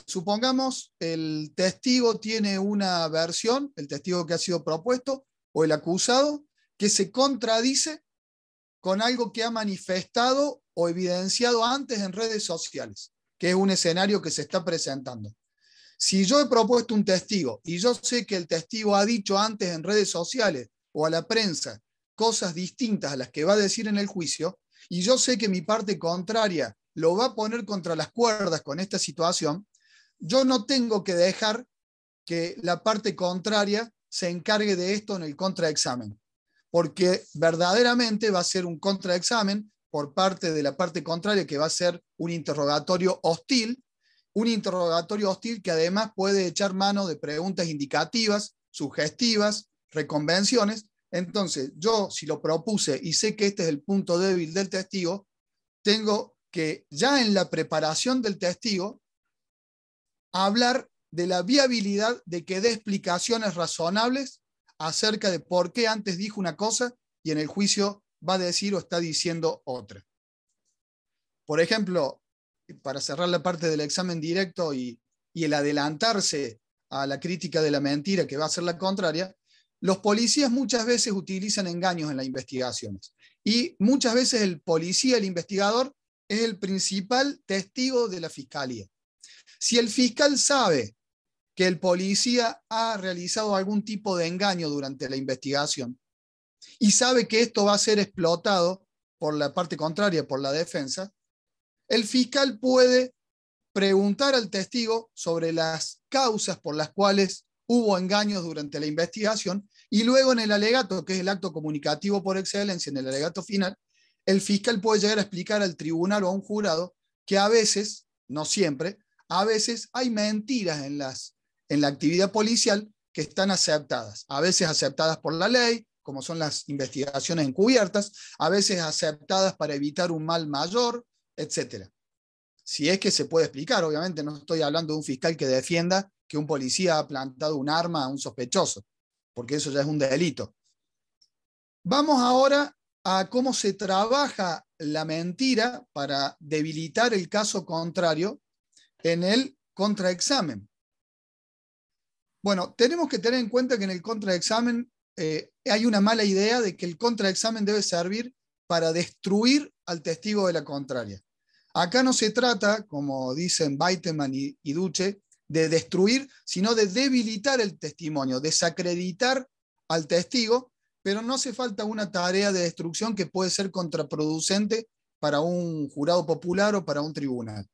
supongamos el testigo tiene una versión, el testigo que ha sido propuesto o el acusado, que se contradice con algo que ha manifestado o evidenciado antes en redes sociales, que es un escenario que se está presentando. Si yo he propuesto un testigo y yo sé que el testigo ha dicho antes en redes sociales o a la prensa cosas distintas a las que va a decir en el juicio, y yo sé que mi parte contraria lo va a poner contra las cuerdas con esta situación, yo no tengo que dejar que la parte contraria se encargue de esto en el contraexamen, porque verdaderamente va a ser un contraexamen por parte de la parte contraria que va a ser un interrogatorio hostil que además puede echar mano de preguntas indicativas, sugestivas, reconvenciones. Entonces, yo si lo propuse y sé que este es el punto débil del testigo, tengo que ya en la preparación del testigo hablar de la viabilidad de que dé explicaciones razonables acerca de por qué antes dijo una cosa y en el juicio va a decir o está diciendo otra. Por ejemplo, para cerrar la parte del examen directo y el adelantarse a la crítica de la mentira que va a ser la contraria, los policías muchas veces utilizan engaños en las investigaciones y muchas veces el policía, el investigador, es el principal testigo de la fiscalía. Si el fiscal sabe que el policía ha realizado algún tipo de engaño durante la investigación y sabe que esto va a ser explotado por la parte contraria, por la defensa, el fiscal puede preguntar al testigo sobre las causas por las cuales hubo engaños durante la investigación y luego en el alegato, que es el acto comunicativo por excelencia, en el alegato final, el fiscal puede llegar a explicar al tribunal o a un jurado que a veces, no siempre, a veces hay mentiras en la actividad policial que están aceptadas, a veces aceptadas por la ley, como son las investigaciones encubiertas, a veces aceptadas para evitar un mal mayor, etc. Si es que se puede explicar, obviamente no estoy hablando de un fiscal que defienda que un policía ha plantado un arma a un sospechoso, porque eso ya es un delito. Vamos ahora a cómo se trabaja la mentira para debilitar el caso contrario en el contraexamen. Bueno, tenemos que tener en cuenta que en el contraexamen hay una mala idea de que el contraexamen debe servir para destruir al testigo de la contraria. Acá no se trata, como dicen Baiteman y Duce, de destruir, sino de debilitar el testimonio, desacreditar al testigo, pero no hace falta una tarea de destrucción que puede ser contraproducente para un jurado popular o para un tribunal.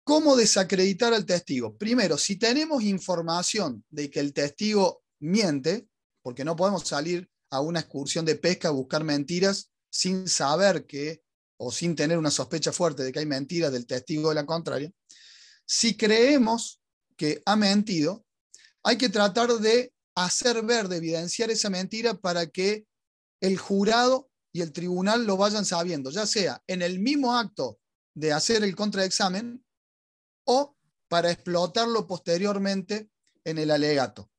¿Cómo desacreditar al testigo? Primero, si tenemos información de que el testigo miente, porque no podemos salir a una excursión de pesca a buscar mentiras sin saber que, o sin tener una sospecha fuerte de que hay mentiras del testigo de la contraria, si creemos que ha mentido, hay que tratar de hacer ver, de evidenciar esa mentira para que el jurado y el tribunal lo vayan sabiendo, ya sea en el mismo acto de hacer el contraexamen o para explotarlo posteriormente en el alegato.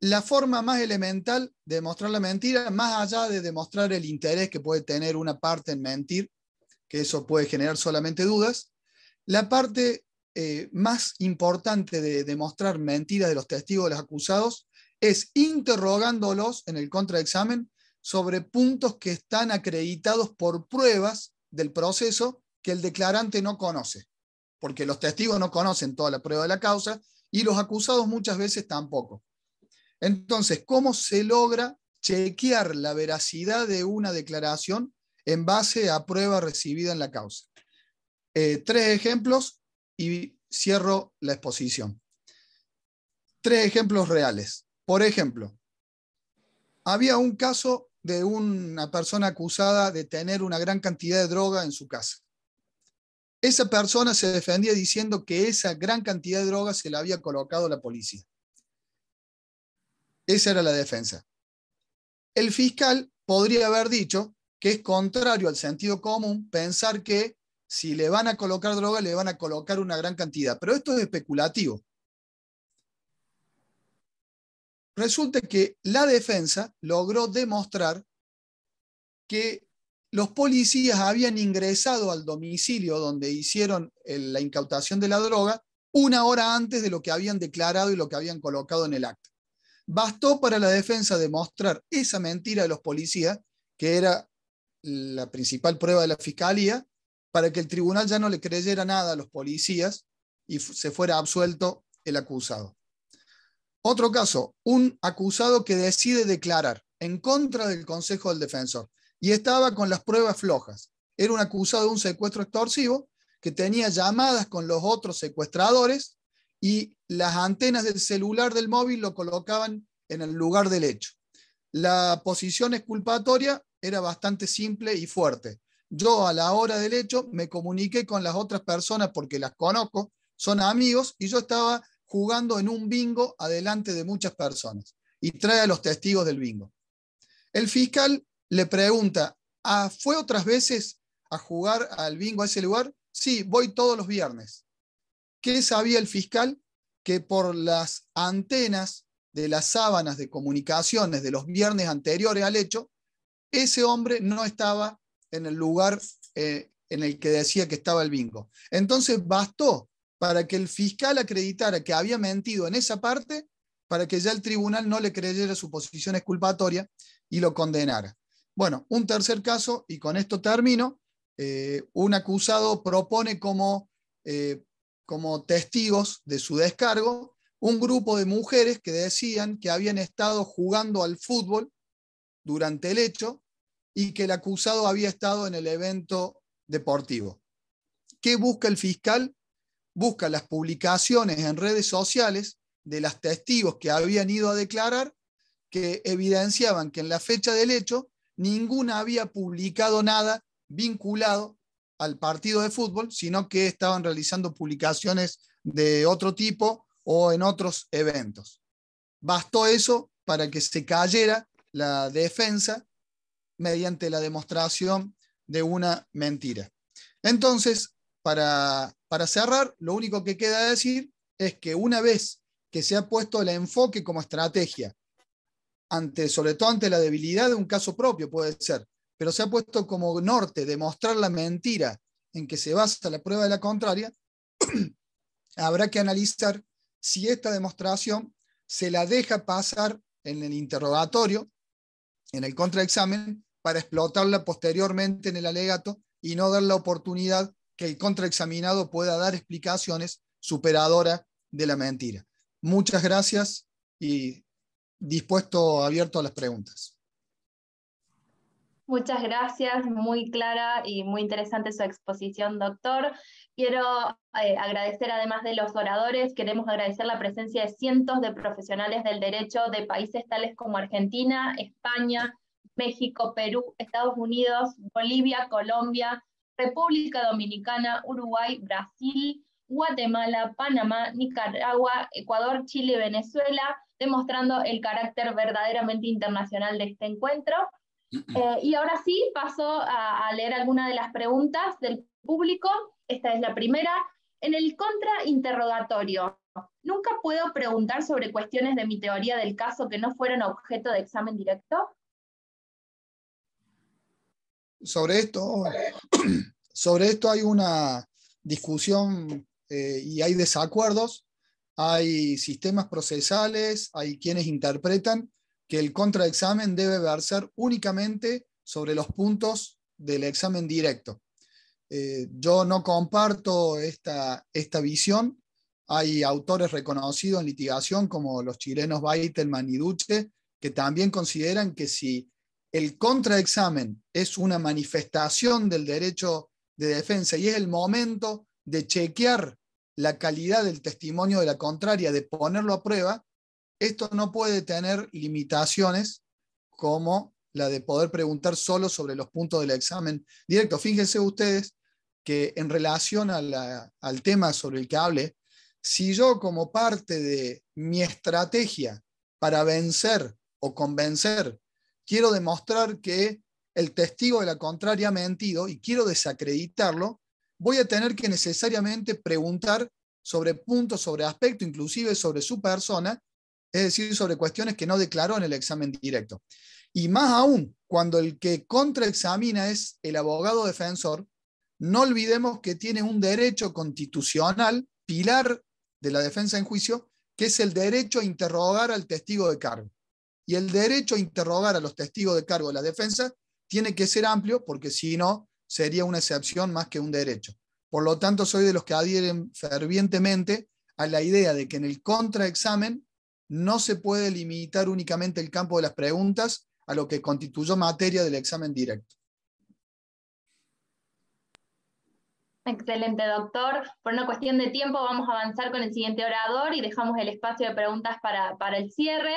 La forma más elemental de demostrar la mentira, más allá de demostrar el interés que puede tener una parte en mentir, que eso puede generar solamente dudas. La parte más importante de demostrar mentiras de los testigos de los acusados es interrogándolos en el contraexamen sobre puntos que están acreditados por pruebas del proceso que el declarante no conoce, porque los testigos no conocen toda la prueba de la causa y los acusados muchas veces tampoco. Entonces, ¿cómo se logra chequear la veracidad de una declaración en base a prueba recibida en la causa? 3 ejemplos y cierro la exposición. 3 ejemplos reales. Por ejemplo, había un caso de una persona acusada de tener una gran cantidad de droga en su casa. Esa persona se defendía diciendo que esa gran cantidad de droga se la había colocado la policía. Esa era la defensa. El fiscal podría haber dicho que es contrario al sentido común pensar que si le van a colocar droga, le van a colocar una gran cantidad. Pero esto es especulativo. Resulta que la defensa logró demostrar que los policías habían ingresado al domicilio donde hicieron la incautación de la droga 1 hora antes de lo que habían declarado y lo que habían colocado en el acta. Bastó para la defensa demostrar esa mentira de los policías, que era la principal prueba de la fiscalía, para que el tribunal ya no le creyera nada a los policías y se fuera absuelto el acusado. Otro caso, un acusado que decide declarar en contra del consejo del defensor y estaba con las pruebas flojas. Era un acusado de un secuestro extorsivo que tenía llamadas con los otros secuestradores y las antenas del celular del móvil lo colocaban en el lugar del hecho. La posición exculpatoria era bastante simple y fuerte. Yo a la hora del hecho me comuniqué con las otras personas porque las conozco, son amigos, y yo estaba jugando en un bingo adelante de muchas personas. Y trae a los testigos del bingo. El fiscal le pregunta, ¿fue otras veces a jugar al bingo a ese lugar? Sí, voy todos los viernes. ¿Qué sabía el fiscal? Que por las antenas de las sábanas de comunicaciones de los viernes anteriores al hecho, ese hombre no estaba en el lugar en el que decía que estaba el bingo. Entonces bastó para que el fiscal acreditara que había mentido en esa parte para que ya el tribunal no le creyera su posición exculpatoria y lo condenara. Bueno, un tercer caso, y con esto termino, un acusado propone como testigos de su descargo un grupo de mujeres que decían que habían estado jugando al fútbol durante el hecho y que el acusado había estado en el evento deportivo. ¿Qué busca el fiscal? Busca las publicaciones en redes sociales de las testigos que habían ido a declarar, que evidenciaban que en la fecha del hecho ninguna había publicado nada vinculado al partido de fútbol, sino que estaban realizando publicaciones de otro tipo o en otros eventos. Bastó eso para que se cayera la defensa mediante la demostración de una mentira. Entonces, para cerrar, lo único que queda decir es que una vez que se ha puesto el enfoque como estrategia, sobre todo ante la debilidad de un caso propio, puede ser, pero se ha puesto como norte demostrar la mentira en que se basa la prueba de la contraria, habrá que analizar si esta demostración se la deja pasar en el interrogatorio, en el contraexamen, para explotarla posteriormente en el alegato y no dar la oportunidad que el contraexaminado pueda dar explicaciones superadoras de la mentira. Muchas gracias y abierto a las preguntas. Muchas gracias, muy clara y muy interesante su exposición, doctor. Quiero agradecer, además de los oradores, queremos agradecer la presencia de cientos de profesionales del derecho de países tales como Argentina, España, México, Perú, Estados Unidos, Bolivia, Colombia, República Dominicana, Uruguay, Brasil, Guatemala, Panamá, Nicaragua, Ecuador, Chile y Venezuela, demostrando el carácter verdaderamente internacional de este encuentro. Y ahora sí, paso a leer algunas de las preguntas del público. Esta es la primera. En el contrainterrogatorio, ¿nunca puedo preguntar sobre cuestiones de mi teoría del caso que no fueron objeto de examen directo? Sobre esto, Sobre esto hay una discusión y hay desacuerdos. Hay sistemas procesales, hay quienes interpretan que el contraexamen debe versar únicamente sobre los puntos del examen directo. Yo no comparto esta visión. Hay autores reconocidos en litigación como los chilenos Baitelman y Duche, que también consideran que si el contraexamen es una manifestación del derecho de defensa y es el momento de chequear la calidad del testimonio de la contraria, de ponerlo a prueba, esto no puede tener limitaciones como la de poder preguntar solo sobre los puntos del examen directo. Fíjense ustedes que en relación al tema sobre el que hablé, si yo como parte de mi estrategia para vencer o convencer, quiero demostrar que el testigo de la contraria ha mentido y quiero desacreditarlo, voy a tener que necesariamente preguntar sobre puntos, sobre aspectos, inclusive sobre su persona, es decir, sobre cuestiones que no declaró en el examen directo. Y más aún, cuando el que contraexamina es el abogado defensor, no olvidemos que tiene un derecho constitucional, pilar de la defensa en juicio, que es el derecho a interrogar al testigo de cargo. Y el derecho a interrogar a los testigos de cargo de la defensa tiene que ser amplio, porque si no, sería una excepción más que un derecho. Por lo tanto, soy de los que adhieren fervientemente a la idea de que en el contraexamen no se puede limitar únicamente el campo de las preguntas a lo que constituyó materia del examen directo. Excelente, doctor. Por una cuestión de tiempo vamos a avanzar con el siguiente orador y dejamos el espacio de preguntas para el cierre.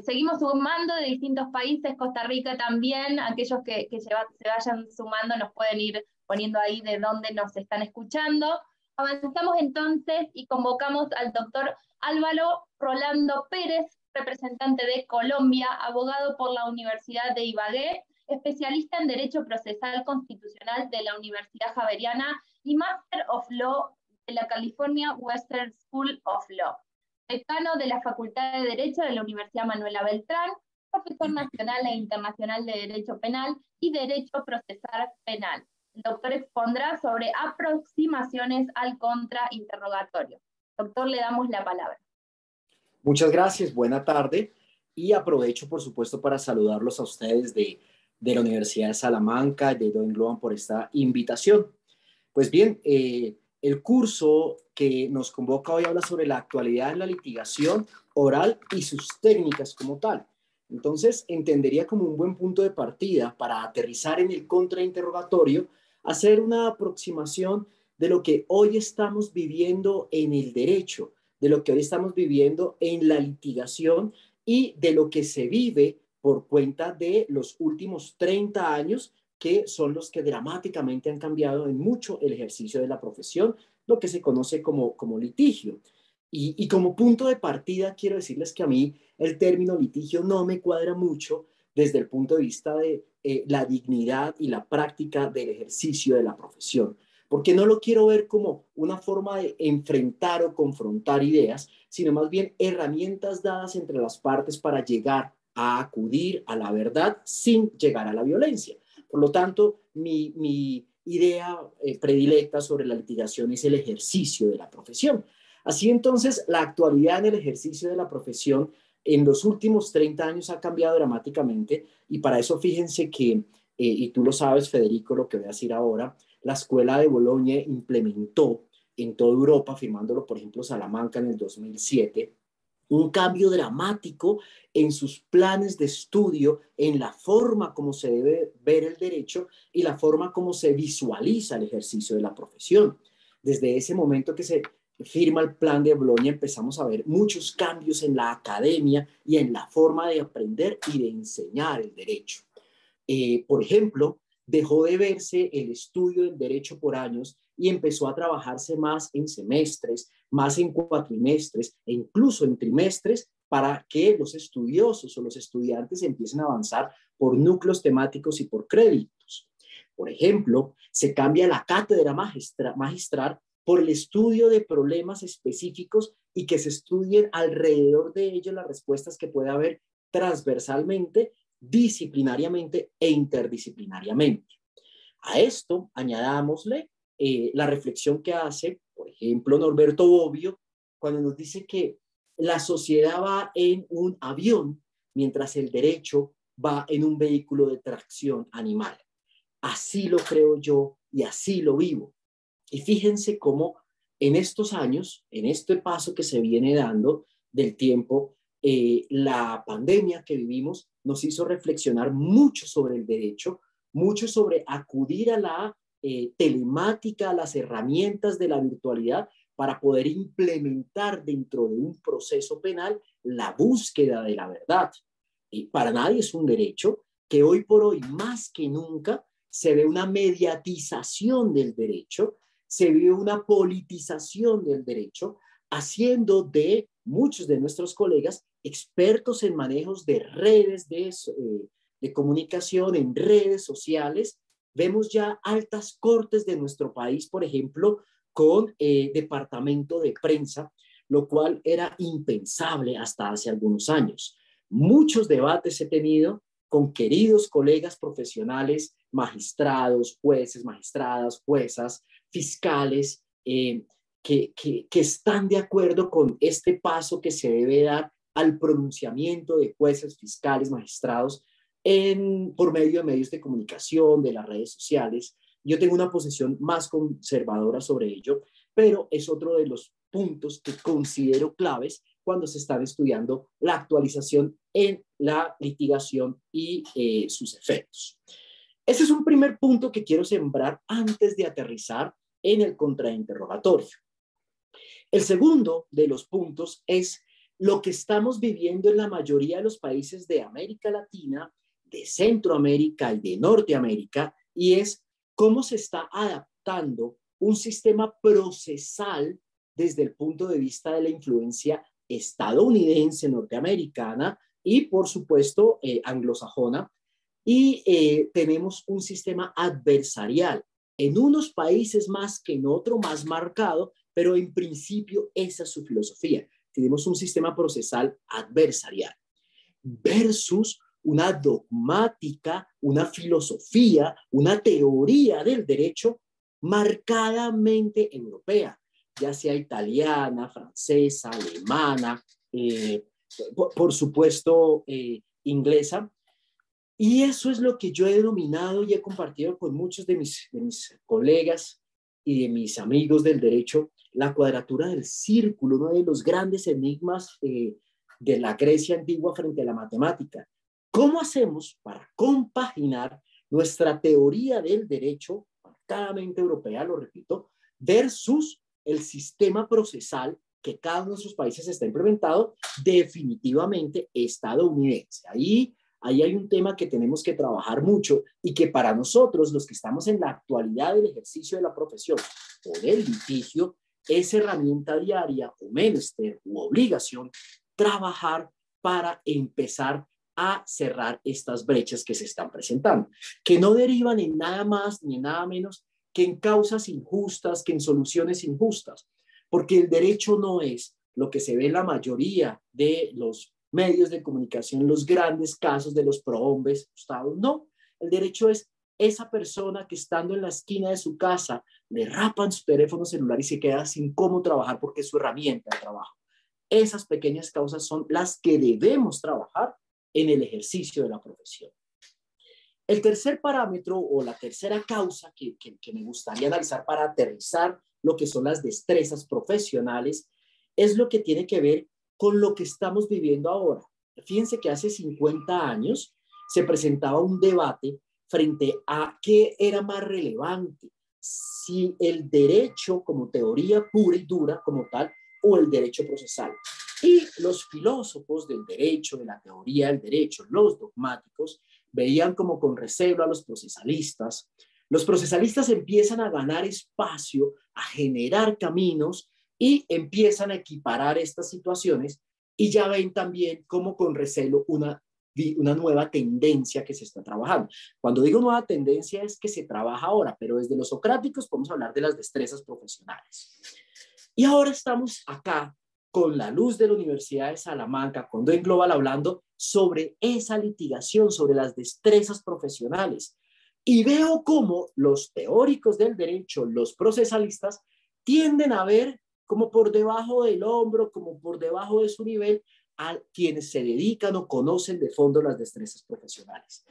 Seguimos sumando de distintos países, Costa Rica también. Aquellos que se vayan sumando nos pueden ir poniendo ahí de dónde nos están escuchando. Avanzamos entonces y convocamos al doctor Álvaro Rolando Pérez, representante de Colombia, abogado por la Universidad de Ibagué, especialista en Derecho Procesal Constitucional de la Universidad Javeriana y Master of Law de la California Western School of Law, decano de la Facultad de Derecho de la Universidad Manuela Beltrán, profesor nacional e internacional de Derecho Penal y Derecho Procesal Penal. El doctor expondrá sobre aproximaciones al contrainterrogatorio. Doctor, le damos la palabra. Muchas gracias, buena tarde, y aprovecho, por supuesto, para saludarlos a ustedes de la Universidad de Salamanca, de Doing Global, por esta invitación. Pues bien, el curso que nos convoca hoy habla sobre la actualidad en la litigación oral y sus técnicas como tal. Entonces, entendería como un buen punto de partida para aterrizar en el contrainterrogatorio, hacer una aproximación de lo que hoy estamos viviendo en el derecho, de lo que hoy estamos viviendo en la litigación y de lo que se vive por cuenta de los últimos 30 años, que son los que dramáticamente han cambiado en mucho el ejercicio de la profesión, lo que se conoce como litigio. Y como punto de partida quiero decirles que a mí el término litigio no me cuadra mucho desde el punto de vista de la dignidad y la práctica del ejercicio de la profesión, porque no lo quiero ver como una forma de enfrentar o confrontar ideas, sino más bien herramientas dadas entre las partes para llegar a acudir a la verdad sin llegar a la violencia. Por lo tanto, mi idea predilecta sobre la litigación es el ejercicio de la profesión. Así entonces, la actualidad en el ejercicio de la profesión en los últimos 30 años ha cambiado dramáticamente, y para eso fíjense que, y tú lo sabes, Federico, lo que voy a decir ahora, la Escuela de Bolonia implementó en toda Europa, firmándolo por ejemplo Salamanca en el 2007, un cambio dramático en sus planes de estudio, en la forma como se debe ver el derecho y la forma como se visualiza el ejercicio de la profesión. Desde ese momento que se firma el plan de Bolonia, empezamos a ver muchos cambios en la academia y en la forma de aprender y de enseñar el derecho. Por ejemplo, dejó de verse el estudio del derecho por años y empezó a trabajarse más en semestres, más en cuatrimestres e incluso en trimestres, para que los estudiosos o los estudiantes empiecen a avanzar por núcleos temáticos y por créditos. Por ejemplo, se cambia la cátedra magistral por el estudio de problemas específicos y que se estudien alrededor de ellos las respuestas que puede haber transversalmente, disciplinariamente e interdisciplinariamente. A esto añadámosle la reflexión que hace, por ejemplo, Norberto Bobbio, cuando nos dice que la sociedad va en un avión, mientras el derecho va en un vehículo de tracción animal. Así lo creo yo y así lo vivo. Y fíjense cómo en estos años, en este paso que se viene dando del tiempo, la pandemia que vivimos nos hizo reflexionar mucho sobre el derecho, mucho sobre acudir a la telemática, a las herramientas de la virtualidad para poder implementar dentro de un proceso penal la búsqueda de la verdad. Para nadie es un derecho que hoy por hoy, más que nunca, se ve una mediatización del derecho, se ve una politización del derecho, haciendo de muchos de nuestros colegas expertos en manejos de redes de comunicación, en redes sociales. Vemos ya altas cortes de nuestro país, por ejemplo, con departamento de prensa, lo cual era impensable hasta hace algunos años. Muchos debates he tenido con queridos colegas profesionales, magistrados, jueces, magistradas, juezas, fiscales, que están de acuerdo con este paso que se debe dar al pronunciamiento de jueces, fiscales, magistrados por medio de medios de comunicación, de las redes sociales. Yo tengo una posición más conservadora sobre ello, pero es otro de los puntos que considero claves cuando se están estudiando la actualización en la litigación y sus efectos. Ese es un primer punto que quiero sembrar antes de aterrizar en el contrainterrogatorio. El segundo de los puntos es lo que estamos viviendo en la mayoría de los países de América Latina, de Centroamérica y de Norteamérica, y es cómo se está adaptando un sistema procesal desde el punto de vista de la influencia estadounidense, norteamericana y, por supuesto, anglosajona. Y tenemos un sistema adversarial, en unos países más que en otro, más marcado, pero en principio esa es su filosofía. Tenemos un sistema procesal adversarial versus una dogmática, una filosofía, una teoría del derecho marcadamente europea, ya sea italiana, francesa, alemana, por supuesto inglesa. Y eso es lo que yo he denominado y he compartido con muchos de mis colegas y de mis amigos del derecho, la cuadratura del círculo, uno de los grandes enigmas de la Grecia antigua frente a la matemática. ¿Cómo hacemos para compaginar nuestra teoría del derecho, marcadamente europea, lo repito, versus el sistema procesal que cada uno de nuestros países está implementado, definitivamente estadounidense? Ahí hay un tema que tenemos que trabajar mucho y que para nosotros, los que estamos en la actualidad del ejercicio de la profesión o del litigio, es herramienta diaria o menester u obligación trabajar para empezar a cerrar estas brechas que se están presentando, que no derivan en nada más ni en nada menos que en causas injustas, que en soluciones injustas, porque el derecho no es lo que se ve en la mayoría de los medios de comunicación, los grandes casos de los prohombres, no, el derecho es esa persona que estando en la esquina de su casa le rapan su teléfono celular y se queda sin cómo trabajar porque es su herramienta de trabajo. Esas pequeñas causas son las que debemos trabajar en el ejercicio de la profesión. El tercer parámetro o la tercera causa que me gustaría analizar para aterrizar lo que son las destrezas profesionales es lo que tiene que ver con lo que estamos viviendo ahora. Fíjense que hace 50 años se presentaba un debate frente a qué era más relevante, si el derecho como teoría pura y dura como tal o el derecho procesal. Y los filósofos del derecho, de la teoría del derecho, los dogmáticos, veían como con recelo a los procesalistas. Los procesalistas empiezan a ganar espacio, a generar caminos y empiezan a equiparar estas situaciones y ya ven también como con recelo una nueva tendencia que se está trabajando. Cuando digo nueva tendencia es que se trabaja ahora, pero desde los socráticos podemos hablar de las destrezas profesionales. Y ahora estamos acá con la luz de la Universidad de Salamanca, con Doen Global, hablando sobre esa litigación, sobre las destrezas profesionales. Y veo cómo los teóricos del derecho, los procesalistas, tienden a ver como por debajo del hombro, como por debajo de su nivel, a quienes se dedican o conocen de fondo las destrezas profesionales.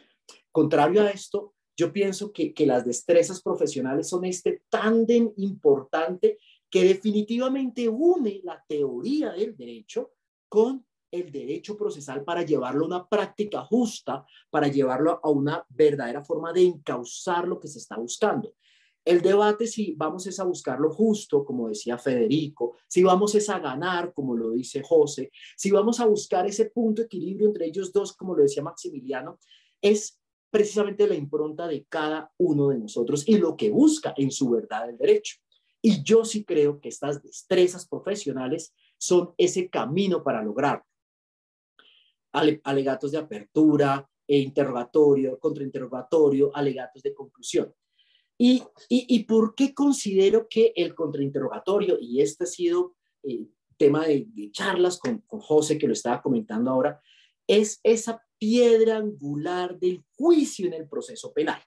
Contrario a esto, yo pienso que las destrezas profesionales son este tándem importante que definitivamente une la teoría del derecho con el derecho procesal para llevarlo a una práctica justa, para llevarlo a una verdadera forma de encauzar lo que se está buscando. El debate, si vamos es a buscar lo justo, como decía Federico, si vamos es a ganar, como lo dice José, si vamos a buscar ese punto de equilibrio entre ellos dos, como lo decía Maximiliano, es precisamente la impronta de cada uno de nosotros y lo que busca en su verdad el derecho. Y yo sí creo que estas destrezas profesionales son ese camino para lograrlo. Alegatos de apertura, interrogatorio, contrainterrogatorio, alegatos de conclusión. ¿Y por qué considero que el contrainterrogatorio, y este ha sido tema de charlas con José, que lo estaba comentando ahora, es esa piedra angular del juicio en el proceso penal?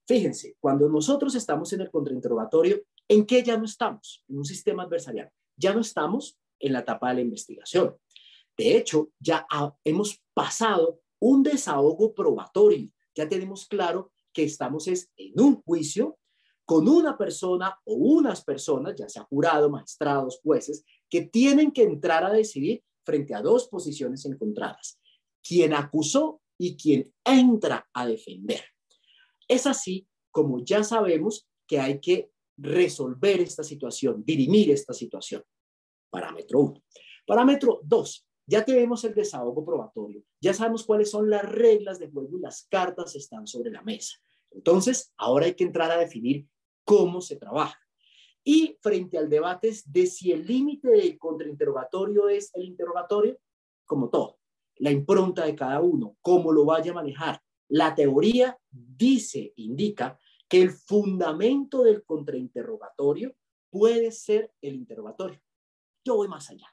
Fíjense, cuando nosotros estamos en el contrainterrogatorio, ¿en qué ya no estamos? En un sistema adversarial. Ya no estamos en la etapa de la investigación. De hecho, ya hemos pasado un desahogo probatorio. Ya tenemos claro que estamos en un juicio con una persona o unas personas, ya sea jurado, magistrados, jueces, que tienen que entrar a decidir frente a dos posiciones encontradas: quien acusó y quien entra a defender. Es así como ya sabemos que hay que resolver esta situación, dirimir esta situación. Parámetro 1. Parámetro 2. Ya tenemos el desahogo probatorio. Ya sabemos cuáles son las reglas de juego y las cartas están sobre la mesa. Entonces, ahora hay que entrar a definir cómo se trabaja. Y frente al debate de si el límite del contrainterrogatorio es el interrogatorio, como todo, la impronta de cada uno, cómo lo vaya a manejar. La teoría indica que el fundamento del contrainterrogatorio puede ser el interrogatorio. Yo voy más allá.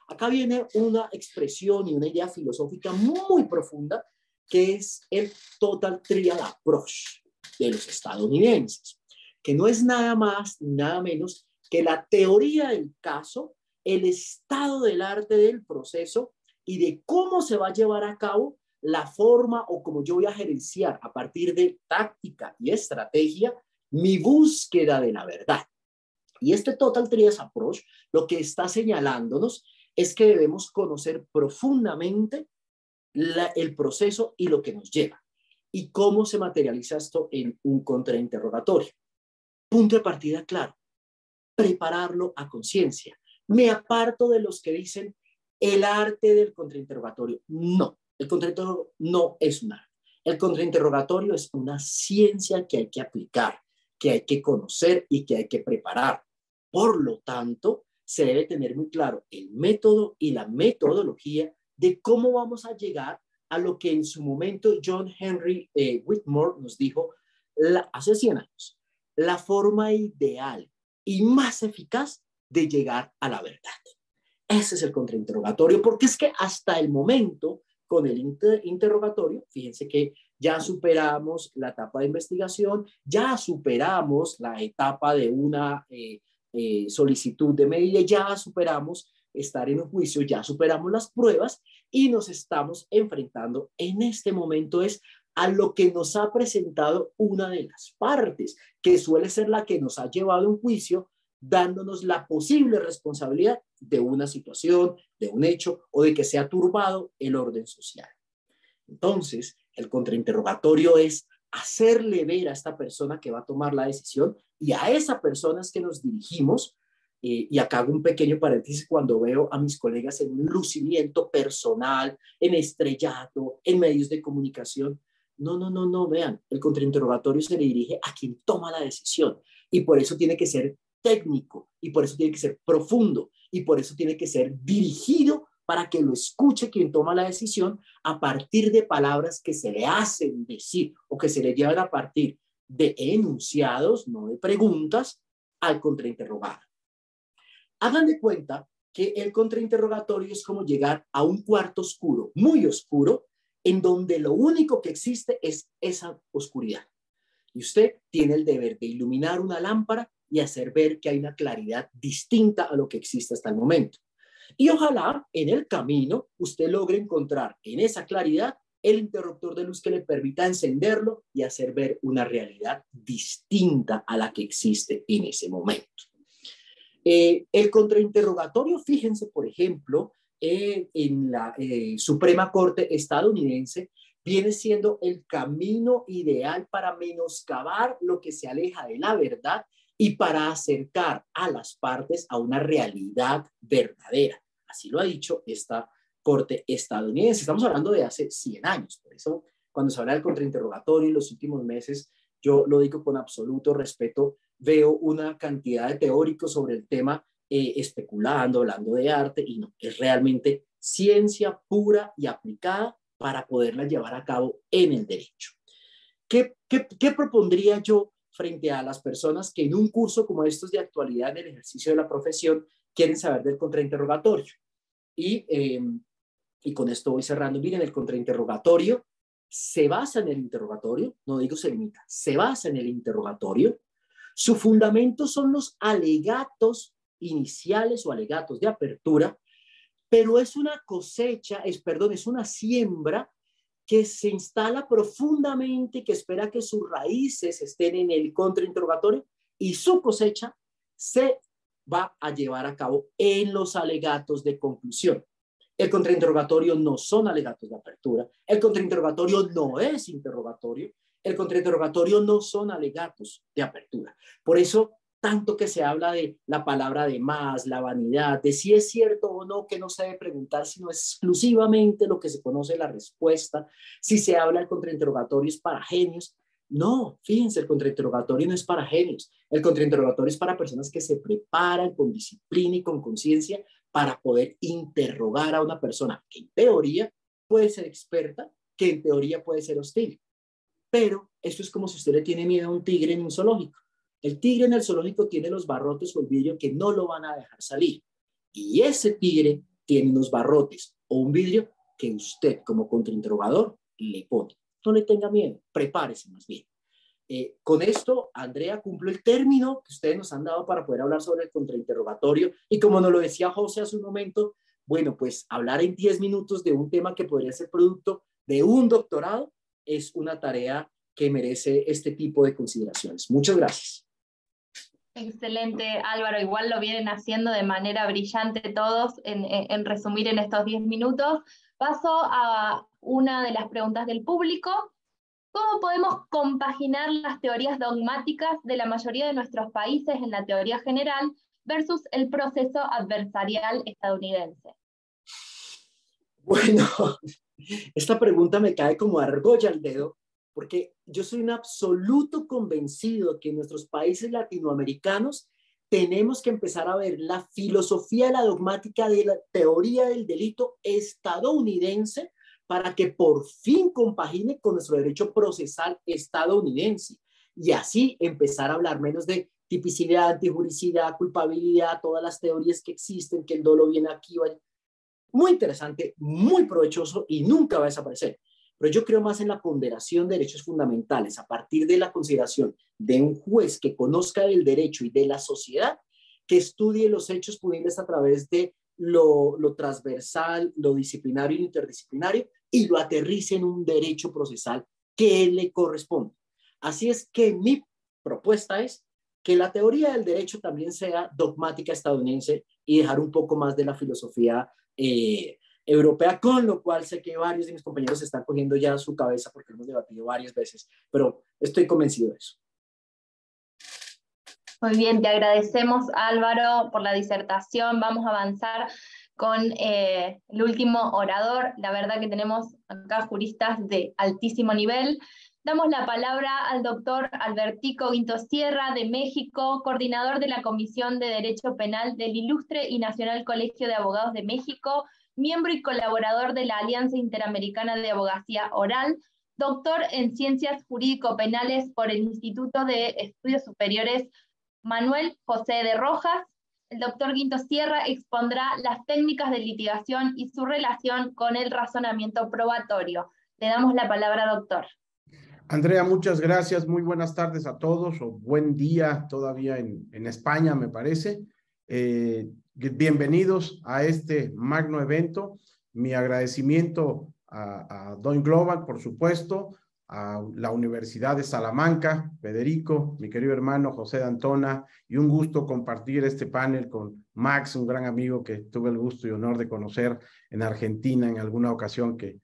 Acá viene una expresión y una idea filosófica muy profunda, que es el Total Triad Approach de los estadounidenses, que no es nada más ni nada menos que la teoría del caso, el estado del arte del proceso y de cómo se va a llevar a cabo la forma o cómo yo voy a gerenciar a partir de táctica y estrategia mi búsqueda de la verdad. Y este Total Triad Approach lo que está señalándonos es que debemos conocer profundamente el proceso y lo que nos lleva y cómo se materializa esto en un contrainterrogatorio. Punto de partida claro: prepararlo a conciencia. Me aparto de los que dicen el arte del contrainterrogatorio. No, el contrainterrogatorio no es un arte. El contrainterrogatorio es una ciencia que hay que aplicar, que hay que conocer y que hay que preparar. Por lo tanto, se debe tener muy claro el método y la metodología de cómo vamos a llegar a lo que en su momento John Henry Whitmore nos dijo hace 100 años, la forma ideal y más eficaz de llegar a la verdad. Ese es el contrainterrogatorio, porque es que hasta el momento, con el interrogatorio, fíjense que ya superamos la etapa de investigación, ya superamos la etapa de una solicitud de medida, ya superamos estar en un juicio, ya superamos las pruebas y nos estamos enfrentando en este momento es a lo que nos ha presentado una de las partes, que suele ser la que nos ha llevado a un juicio, dándonos la posible responsabilidad de una situación, de un hecho o de que se ha turbado el orden social. Entonces, el contrainterrogatorio es hacerle ver a esta persona que va a tomar la decisión y a esa persona es que nos dirigimos. Y acá hago un pequeño paréntesis cuando veo a mis colegas en un lucimiento personal, en estrellato, en medios de comunicación. No, vean, el contrainterrogatorio se le dirige a quien toma la decisión y por eso tiene que ser técnico y por eso tiene que ser profundo y por eso tiene que ser dirigido para que lo escuche quien toma la decisión a partir de palabras que se le hacen decir o que se le llevan a partir de enunciados, no de preguntas, al contrainterrogado. Hagan de cuenta que el contrainterrogatorio es como llegar a un cuarto oscuro, muy oscuro, en donde lo único que existe es esa oscuridad. Y usted tiene el deber de iluminar una lámpara y hacer ver que hay una claridad distinta a lo que existe hasta el momento. Y ojalá en el camino usted logre encontrar en esa claridad el interruptor de luz que le permita encenderlo y hacer ver una realidad distinta a la que existe en ese momento. El contrainterrogatorio, fíjense, por ejemplo, en la Suprema Corte estadounidense, viene siendo el camino ideal para menoscabar lo que se aleja de la verdad y para acercar a las partes a una realidad verdadera. Así lo ha dicho esta Corte estadounidense. Estamos hablando de hace 100 años. Por eso, cuando se habla del contrainterrogatorio en los últimos meses, yo lo digo con absoluto respeto, veo una cantidad de teóricos sobre el tema especulando, hablando de arte, y no, es realmente ciencia pura y aplicada para poderla llevar a cabo en el derecho. ¿Qué propondría yo frente a las personas que en un curso como estos de actualidad en el ejercicio de la profesión quieren saber del contrainterrogatorio? Y con esto voy cerrando. Miren, el contrainterrogatorio se basa en el interrogatorio, no digo se limita, se basa en el interrogatorio. Su fundamento son los alegatos iniciales o alegatos de apertura, pero es una cosecha, es una siembra que se instala profundamente, que espera que sus raíces estén en el contrainterrogatorio y su cosecha se va a llevar a cabo en los alegatos de conclusión. El contrainterrogatorio no son alegatos de apertura, el contrainterrogatorio no es interrogatorio, el contrainterrogatorio no son alegatos de apertura. Por eso, tanto que se habla de la palabra de más, la vanidad, de si es cierto o no que no se debe preguntar, sino exclusivamente lo que se conoce la respuesta. Si se habla del contrainterrogatorio es para genios. No, fíjense, el contrainterrogatorio no es para genios. El contrainterrogatorio es para personas que se preparan con disciplina y con conciencia para poder interrogar a una persona que en teoría puede ser experta, que en teoría puede ser hostil. Pero esto es como si usted le tiene miedo a un tigre en un zoológico. El tigre en el zoológico tiene los barrotes o el vidrio que no lo van a dejar salir. Y ese tigre tiene unos barrotes o un vidrio que usted como contrainterrogador le pone. No le tenga miedo, prepárese más bien. Con esto, Andrea, cumplo el término que ustedes nos han dado para poder hablar sobre el contrainterrogatorio. Y como nos lo decía José hace un momento, bueno, pues hablar en 10 minutos de un tema que podría ser producto de un doctorado es una tarea que merece este tipo de consideraciones. Muchas gracias. Excelente, Álvaro. Igual lo vienen haciendo de manera brillante todos en resumir en estos 10 minutos. Paso a una de las preguntas del público. ¿Cómo podemos compaginar las teorías dogmáticas de la mayoría de nuestros países en la teoría general versus el proceso adversarial estadounidense? Bueno, esta pregunta me cae como argolla al dedo, porque yo soy un absoluto convencido que en nuestros países latinoamericanos tenemos que empezar a ver la filosofía de la dogmática de la teoría del delito estadounidense para que por fin compagine con nuestro derecho procesal estadounidense y así empezar a hablar menos de tipicidad, antijuricidad, culpabilidad, todas las teorías que existen, que el dolo viene aquí. Muy interesante, muy provechoso y nunca va a desaparecer. Pero yo creo más en la ponderación de derechos fundamentales a partir de la consideración de un juez que conozca del derecho y de la sociedad, que estudie los hechos punibles a través de lo transversal, lo disciplinario y interdisciplinario y lo aterrice en un derecho procesal que le corresponde. Así es que mi propuesta es que la teoría del derecho también sea dogmática estadounidense y dejar un poco más de la filosofía europea, con lo cual sé que varios de mis compañeros están cogiendo ya su cabeza porque hemos debatido varias veces, pero estoy convencido de eso. Muy bien, te agradecemos, Álvaro, por la disertación. Vamos a avanzar con el último orador. La verdad que tenemos acá juristas de altísimo nivel. Damos la palabra al doctor Albertico Guinto Sierra, de México, coordinador de la Comisión de Derecho Penal del Ilustre y Nacional Colegio de Abogados de México, miembro y colaborador de la Alianza Interamericana de Abogacía Oral, doctor en Ciencias Jurídico-Penales por el Instituto de Estudios Superiores Manuel José de Rojas. El doctor Guinto Sierra expondrá las técnicas de litigación y su relación con el razonamiento probatorio. Le damos la palabra, doctor. Andrea, muchas gracias. Muy buenas tardes a todos, o buen día todavía en España, me parece. Bienvenidos a este magno evento. Mi agradecimiento a Doing Global, por supuesto, a la Universidad de Salamanca, Federico, mi querido hermano José de Antona, y un gusto compartir este panel con Max, un gran amigo que tuve el gusto y honor de conocer en Argentina en alguna ocasión que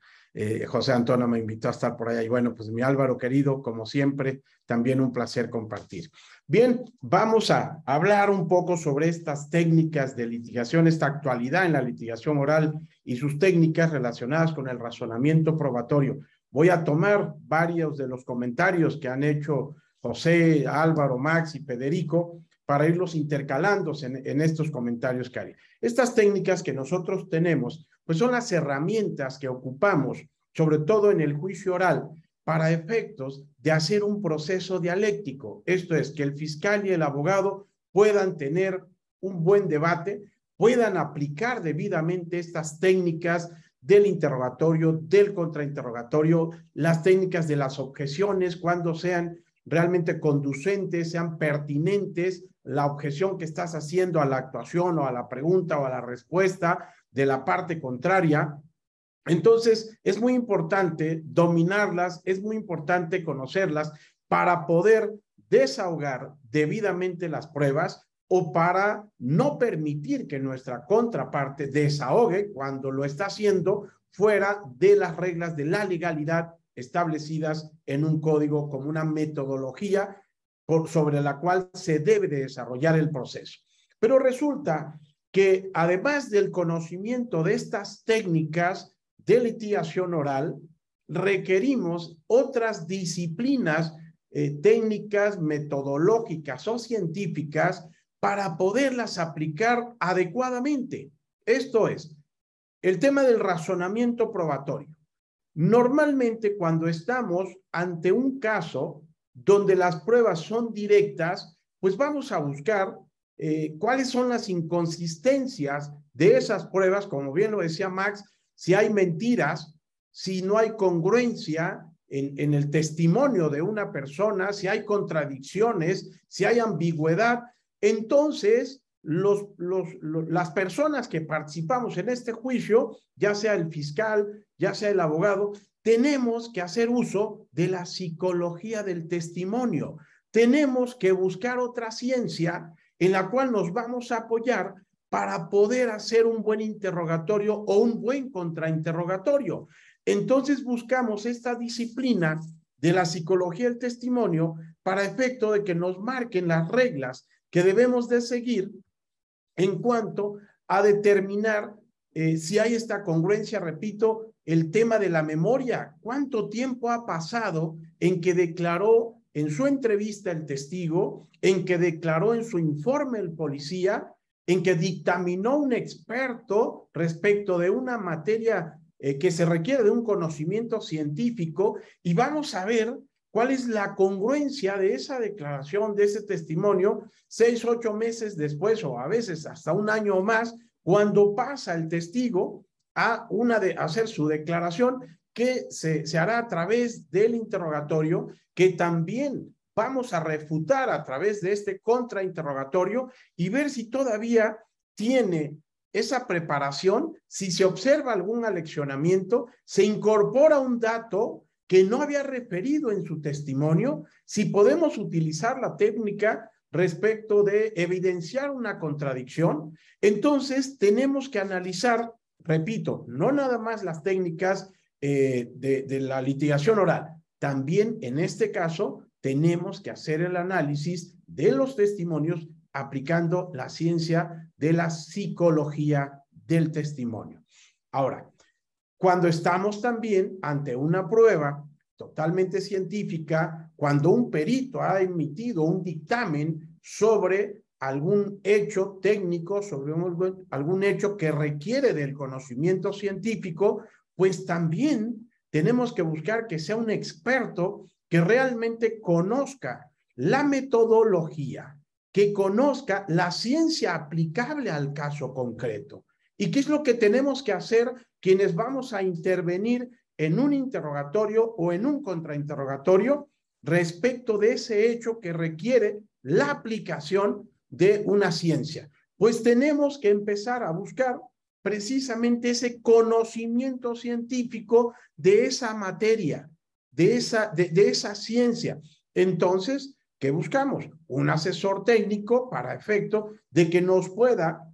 José Antona me invitó a estar por allá. Y bueno, pues mi Álvaro querido, como siempre, también un placer compartir. Bien, vamos a hablar un poco sobre estas técnicas de litigación, esta actualidad en la litigación oral y sus técnicas relacionadas con el razonamiento probatorio. Voy a tomar varios de los comentarios que han hecho José, Álvaro, Max y Federico para irlos intercalándose en estos comentarios que haré. Estas técnicas que nosotros tenemos, pues son las herramientas que ocupamos, sobre todo en el juicio oral, para efectos de hacer un proceso dialéctico. Esto es, que el fiscal y el abogado puedan tener un buen debate, puedan aplicar debidamente estas técnicas del interrogatorio, del contrainterrogatorio, las técnicas de las objeciones, cuando sean realmente conducentes, sean pertinentes, la objeción que estás haciendo a la actuación o a la pregunta o a la respuesta de la parte contraria. Entonces, es muy importante dominarlas, es muy importante conocerlas para poder desahogar debidamente las pruebas o para no permitir que nuestra contraparte desahogue cuando lo está haciendo fuera de las reglas de la legalidad establecidas en un código como una metodología sobre la cual se debe de desarrollar el proceso. Pero resulta que además del conocimiento de estas técnicas de litigación oral, requerimos otras disciplinas técnicas, metodológicas o científicas para poderlas aplicar adecuadamente. Esto es, el tema del razonamiento probatorio. Normalmente cuando estamos ante un caso donde las pruebas son directas, pues vamos a buscar cuáles son las inconsistencias de esas pruebas, como bien lo decía Max, si hay mentiras, si no hay congruencia en el testimonio de una persona, si hay contradicciones, si hay ambigüedad. Entonces, las personas que participamos en este juicio, ya sea el fiscal, ya sea el abogado, tenemos que hacer uso de la psicología del testimonio. Tenemos que buscar otra ciencia en la cual nos vamos a apoyar para poder hacer un buen interrogatorio o un buen contrainterrogatorio. Entonces buscamos esta disciplina de la psicología del testimonio para efecto de que nos marquen las reglas que debemos de seguir en cuanto a determinar si hay esta congruencia, repito, el tema de la memoria. ¿Cuánto tiempo ha pasado en que declaró en su entrevista el testigo, en que declaró en su informe el policía, en que dictaminó un experto respecto de una materia que se requiere de un conocimiento científico? Y vamos a ver cuál es la congruencia de esa declaración, de ese testimonio, 6, 8 meses después, o a veces hasta un año o más, cuando pasa el testigo a hacer su declaración, que se hará a través del interrogatorio, que también vamos a refutar a través de este contrainterrogatorio y ver si todavía tiene esa preparación, si se observa algún aleccionamiento, se incorpora un dato que no había referido en su testimonio, si podemos utilizar la técnica respecto de evidenciar una contradicción. Entonces tenemos que analizar, repito, no nada más las técnicas de la litigación oral, también en este caso tenemos que hacer el análisis de los testimonios aplicando la ciencia de la psicología del testimonio. Ahora, cuando estamos también ante una prueba totalmente científica, cuando un perito ha emitido un dictamen sobre algún hecho técnico, sobre algún hecho que requiere del conocimiento científico, pues también tenemos que buscar que sea un experto que realmente conozca la metodología, que conozca la ciencia aplicable al caso concreto. ¿Y qué es lo que tenemos que hacer quienes vamos a intervenir en un interrogatorio o en un contrainterrogatorio respecto de ese hecho que requiere la aplicación de una ciencia. Pues tenemos que empezar a buscar precisamente ese conocimiento científico de esa materia, de esa ciencia. Entonces, ¿qué buscamos? Un asesor técnico para efecto de que nos pueda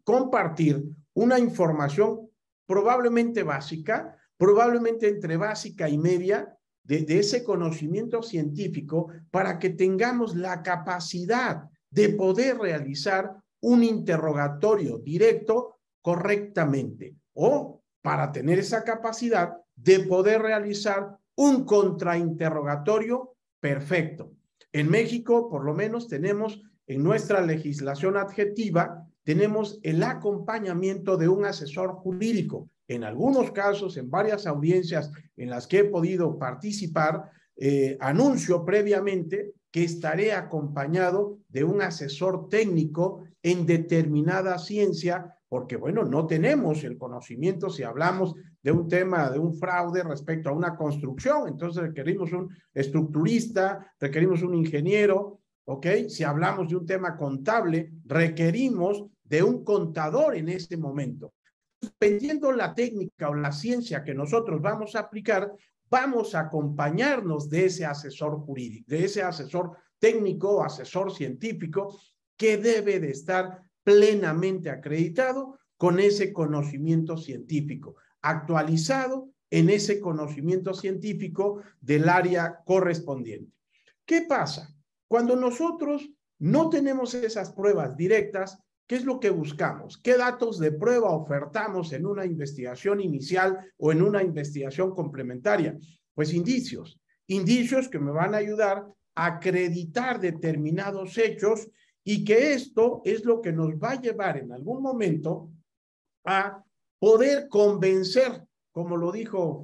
compartir una información probablemente básica, probablemente entre básica y media, de ese conocimiento científico para que tengamos la capacidad de poder realizar un interrogatorio directo correctamente, o para tener esa capacidad de poder realizar un contrainterrogatorio perfecto. En México, por lo menos, tenemos en nuestra legislación adjetiva, tenemos el acompañamiento de un asesor jurídico. En algunos casos, en varias audiencias en las que he podido participar, anuncio previamente que estaré acompañado de un asesor técnico en determinada ciencia, porque, bueno, no tenemos el conocimiento si hablamos de un tema, de un fraude respecto a una construcción, entonces requerimos un estructurista, requerimos un ingeniero, ¿ok? Si hablamos de un tema contable, requerimos de un contador en este momento. Dependiendo la técnica o la ciencia que nosotros vamos a aplicar, vamos a acompañarnos de ese asesor jurídico, de ese asesor técnico o asesor científico que debe de estar plenamente acreditado con ese conocimiento científico, actualizado en ese conocimiento científico del área correspondiente. ¿Qué pasa? Cuando nosotros no tenemos esas pruebas directas, ¿qué es lo que buscamos? ¿Qué datos de prueba ofertamos en una investigación inicial o en una investigación complementaria? Pues indicios que me van a ayudar a acreditar determinados hechos, y que esto es lo que nos va a llevar en algún momento a poder convencer, como lo dijo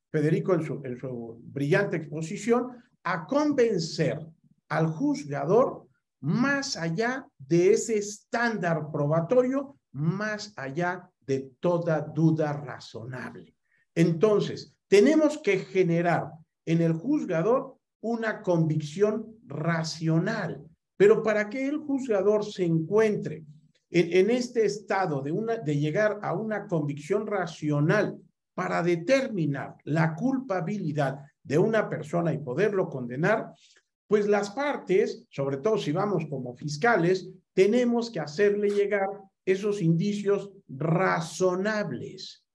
Federico en su brillante exposición, a convencer al juzgador más allá de ese estándar probatorio, más allá de toda duda razonable. Entonces, tenemos que generar en el juzgador una convicción racional, pero para que el juzgador se encuentre en este estado de llegar a una convicción racional para determinar la culpabilidad de una persona y poderlo condenar, pues las partes, sobre todo si vamos como fiscales, tenemos que hacerle llegar esos indicios razonables,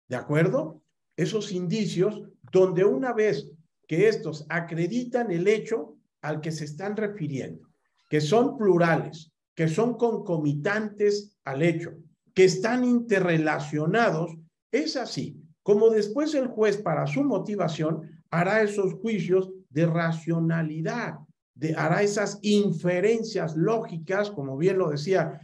¿de acuerdo? Esos indicios donde una vez que estos acreditan el hecho al que se están refiriendo, que son plurales, que son concomitantes al hecho, que están interrelacionados, es así como después el juez, para su motivación, hará esos juicios de racionalidad, hará esas inferencias lógicas, como bien lo decía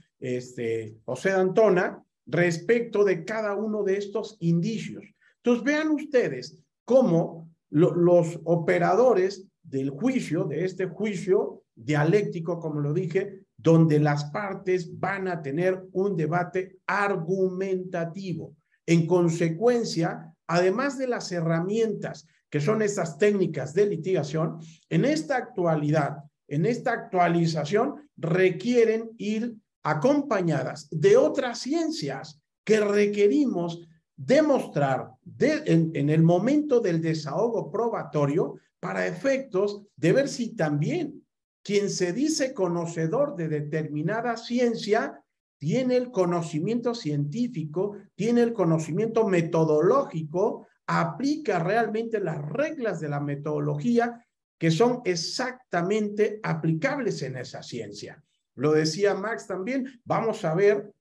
José D'Antona, respecto de cada uno de estos indicios. Entonces vean ustedes cómo los operadores del juicio, de este juicio dialéctico, como lo dije, donde las partes van a tener un debate argumentativo. En consecuencia, además de las herramientas que son estas técnicas de litigación, en esta actualidad, en esta actualización, requieren ir acompañadas de otras ciencias que requerimos demostrar en el momento del desahogo probatorio, para efectos de ver si también quien se dice conocedor de determinada ciencia tiene el conocimiento científico, tiene el conocimiento metodológico, aplica realmente las reglas de la metodología que son exactamente aplicables en esa ciencia. Lo decía Max también, vamos a ver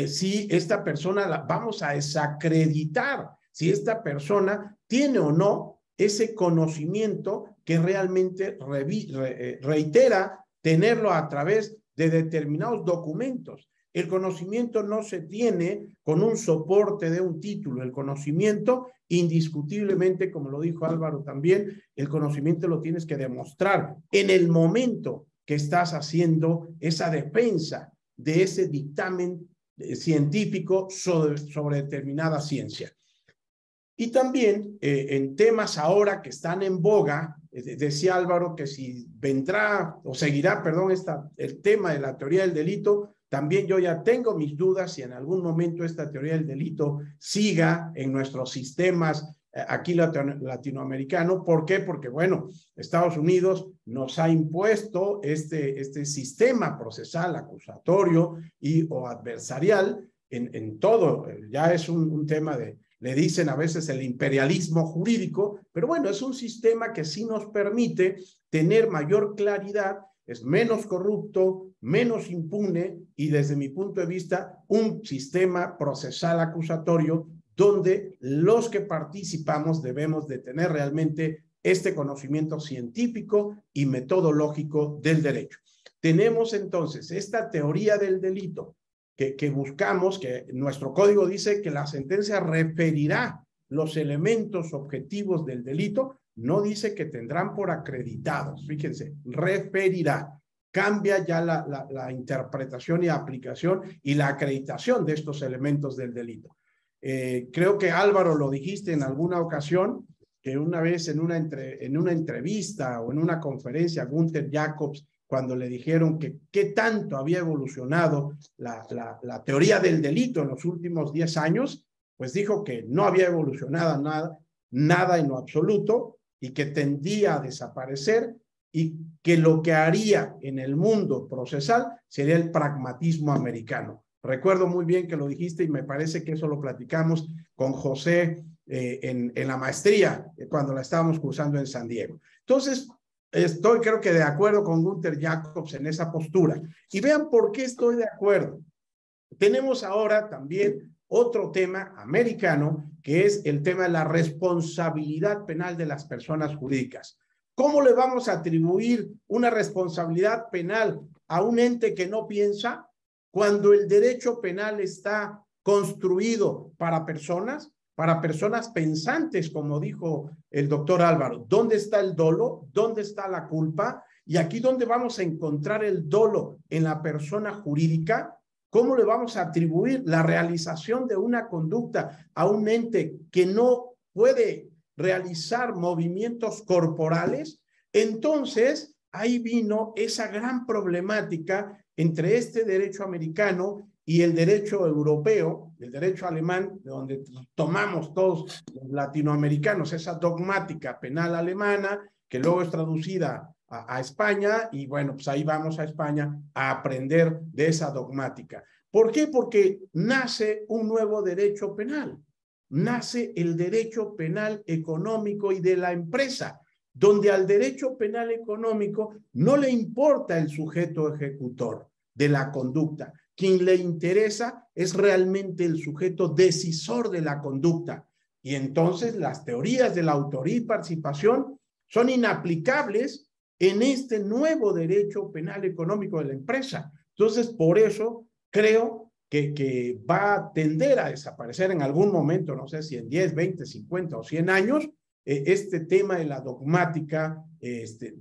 si esta persona, vamos a desacreditar si esta persona tiene o no ese conocimiento que realmente reitera tenerlo a través de determinados documentos. El conocimiento no se tiene con un soporte de un título. El conocimiento, indiscutiblemente, como lo dijo Álvaro también, el conocimiento lo tienes que demostrar en el momento que estás haciendo esa defensa de ese dictamen científico sobre determinada ciencia. Y también en temas ahora que están en boga, decía Álvaro que si vendrá o seguirá, perdón, el tema de la teoría del delito, también yo ya tengo mis dudas si en algún momento esta teoría del delito siga en nuestros sistemas aquí latinoamericano. ¿Por qué? Porque, bueno, Estados Unidos nos ha impuesto este sistema procesal, acusatorio o adversarial en todo. Ya es un tema le dicen a veces el imperialismo jurídico, pero bueno, es un sistema que sí nos permite tener mayor claridad, es menos corrupto, menos impune y desde mi punto de vista un sistema procesal acusatorio donde los que participamos debemos de tener realmente este conocimiento científico y metodológico del derecho. Tenemos entonces esta teoría del delito que buscamos, que nuestro código dice que la sentencia referirá los elementos objetivos del delito, no dice que tendrán por acreditados, fíjense, referirá. Cambia ya la interpretación y aplicación y la acreditación de estos elementos del delito. Creo que Álvaro lo dijiste en alguna ocasión, que una vez en una entrevista o en una conferencia, Gunther Jacobs, cuando le dijeron que qué tanto había evolucionado la teoría del delito en los últimos 10 años, pues dijo que no había evolucionado nada en lo absoluto y que tendía a desaparecer y que lo que haría en el mundo procesal sería el pragmatismo americano. Recuerdo muy bien que lo dijiste y me parece que eso lo platicamos con José en la maestría cuando la estábamos cursando en San Diego. Entonces, estoy creo que de acuerdo con Gunther Jacobs en esa postura. Y vean por qué estoy de acuerdo. Tenemos ahora también otro tema americano que es el tema de la responsabilidad penal de las personas jurídicas. ¿Cómo le vamos a atribuir una responsabilidad penal a un ente que no piensa cuando el derecho penal está construido para personas pensantes, como dijo el doctor Álvaro? ¿Dónde está el dolo? ¿Dónde está la culpa? Y aquí, ¿dónde vamos a encontrar el dolo en la persona jurídica? ¿Cómo le vamos a atribuir la realización de una conducta a un ente que no puede realizar movimientos corporales? Entonces, ahí vino esa gran problemática entre este derecho americano y el derecho europeo, el derecho alemán, de donde tomamos todos los latinoamericanos, esa dogmática penal alemana, que luego es traducida a España, y bueno, pues ahí vamos a España a aprender de esa dogmática. ¿Por qué? Porque nace un nuevo derecho penal, nace el derecho penal económico y de la empresa, donde al derecho penal económico no le importa el sujeto ejecutor de la conducta. Quien le interesa es realmente el sujeto decisor de la conducta. Y entonces las teorías de la autoría y participación son inaplicables en este nuevo derecho penal económico de la empresa. Entonces, por eso creo que va a tender a desaparecer en algún momento, no sé si en 10, 20, 50 o 100 años, este tema de la dogmática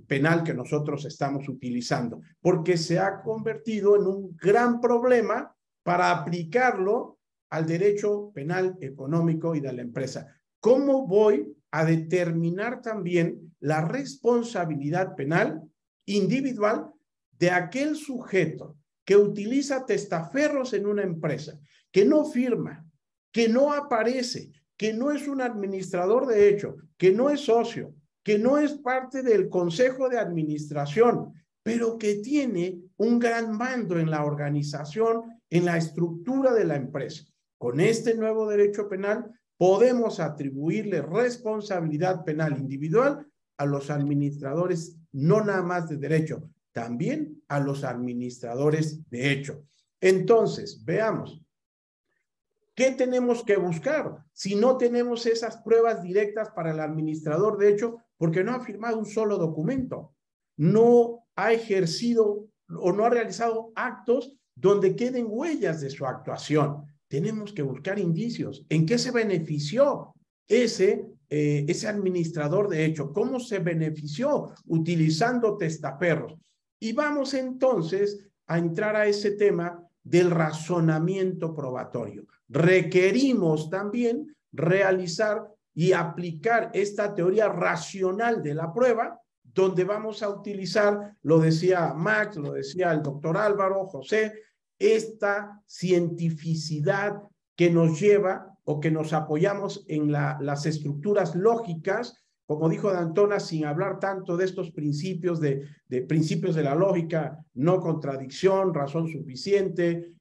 penal que nosotros estamos utilizando, porque se ha convertido en un gran problema para aplicarlo al derecho penal económico y de la empresa. ¿Cómo voy a determinar también la responsabilidad penal individual de aquel sujeto que utiliza testaferros en una empresa, que no firma, que no aparece, que no es un administrador de hecho, que no es socio, que no es parte del consejo de administración, pero que tiene un gran mando en la organización, en la estructura de la empresa? Con este nuevo derecho penal podemos atribuirle responsabilidad penal individual a los administradores, no nada más de derecho, también a los administradores de hecho. Entonces, veamos. ¿Qué tenemos que buscar si no tenemos esas pruebas directas para el administrador de hecho? Porque no ha firmado un solo documento, no ha ejercido o no ha realizado actos donde queden huellas de su actuación. Tenemos que buscar indicios. ¿En qué se benefició ese administrador de hecho? ¿Cómo se benefició utilizando testaferros? Y vamos entonces a entrar a ese tema del razonamiento probatorio. Requerimos también realizar y aplicar esta teoría racional de la prueba, donde vamos a utilizar, lo decía Max, lo decía el doctor Álvaro, José, esta cientificidad que nos lleva o que nos apoyamos en las estructuras lógicas, como dijo D'Antona, sin hablar tanto de estos principios de principios de la lógica, no contradicción, razón suficiente,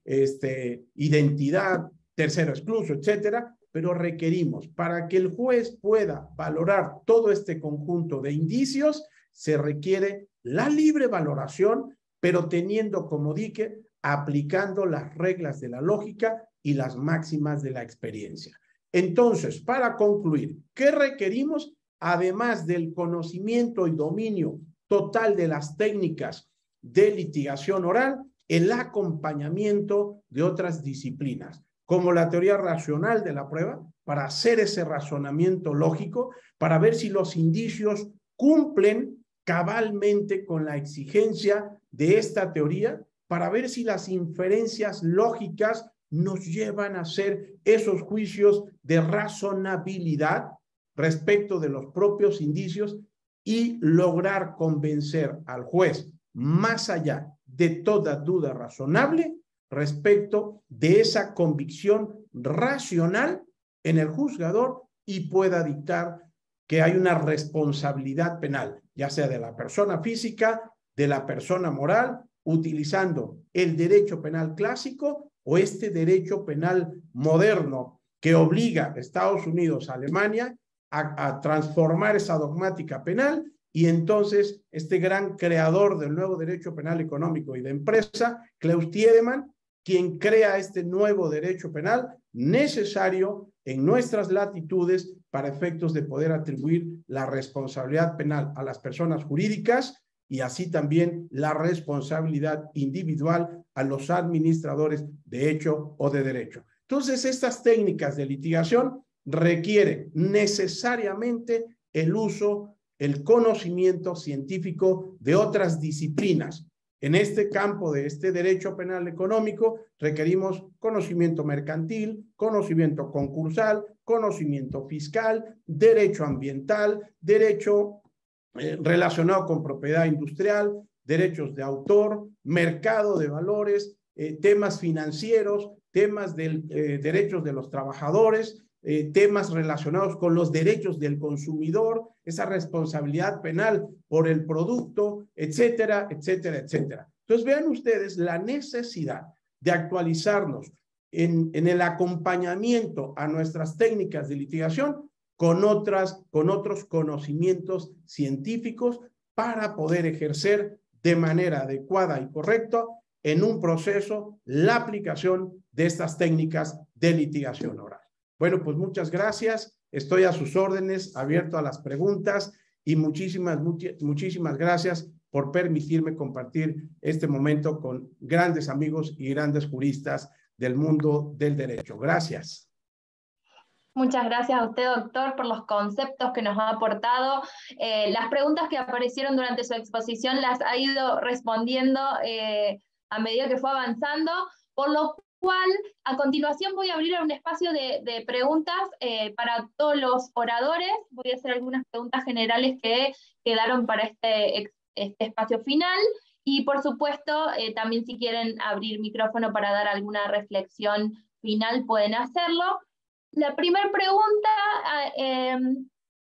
identidad, tercero excluso, etcétera, pero requerimos, para que el juez pueda valorar todo este conjunto de indicios, se requiere la libre valoración, pero teniendo, como dije, aplicando las reglas de la lógica y las máximas de la experiencia. Entonces, para concluir, ¿qué requerimos? Además del conocimiento y dominio total de las técnicas de litigación oral, el acompañamiento de otras disciplinas, como la teoría racional de la prueba, para hacer ese razonamiento lógico, para ver si los indicios cumplen cabalmente con la exigencia de esta teoría, para ver si las inferencias lógicas nos llevan a hacer esos juicios de razonabilidad respecto de los propios indicios y lograr convencer al juez más allá de toda duda razonable respecto de esa convicción racional en el juzgador y pueda dictar que hay una responsabilidad penal, ya sea de la persona física, de la persona moral, utilizando el derecho penal clásico o este derecho penal moderno que obliga a Estados Unidos, a Alemania, a transformar esa dogmática penal, y entonces este gran creador del nuevo derecho penal económico y de empresa, Klaus Tiedemann, quien crea este nuevo derecho penal necesario en nuestras latitudes para efectos de poder atribuir la responsabilidad penal a las personas jurídicas y así también la responsabilidad individual a los administradores de hecho o de derecho. Entonces, estas técnicas de litigación requieren necesariamente el uso, el conocimiento científico de otras disciplinas. En este campo de este derecho penal económico requerimos conocimiento mercantil, conocimiento concursal, conocimiento fiscal, derecho ambiental, derecho relacionado con propiedad industrial, derechos de autor, mercado de valores, temas financieros, temas de derechos de los trabajadores, temas relacionados con los derechos del consumidor, esa responsabilidad penal por el producto, etcétera, etcétera, etcétera. Entonces vean ustedes la necesidad de actualizarnos en el acompañamiento a nuestras técnicas de litigación con otros conocimientos científicos para poder ejercer de manera adecuada y correcta en un proceso la aplicación de estas técnicas de litigación oral. Bueno, pues muchas gracias. Estoy a sus órdenes, abierto a las preguntas y muchísimas gracias por permitirme compartir este momento con grandes amigos y grandes juristas del mundo del derecho. Gracias. Muchas gracias a usted, doctor, por los conceptos que nos ha aportado. Las preguntas que aparecieron durante su exposición las ha ido respondiendo a medida que fue avanzando, por lo cual a continuación voy a abrir un espacio de preguntas para todos los oradores. Voy a hacer algunas preguntas generales que quedaron para este espacio final y por supuesto también si quieren abrir micrófono para dar alguna reflexión final pueden hacerlo. La primera pregunta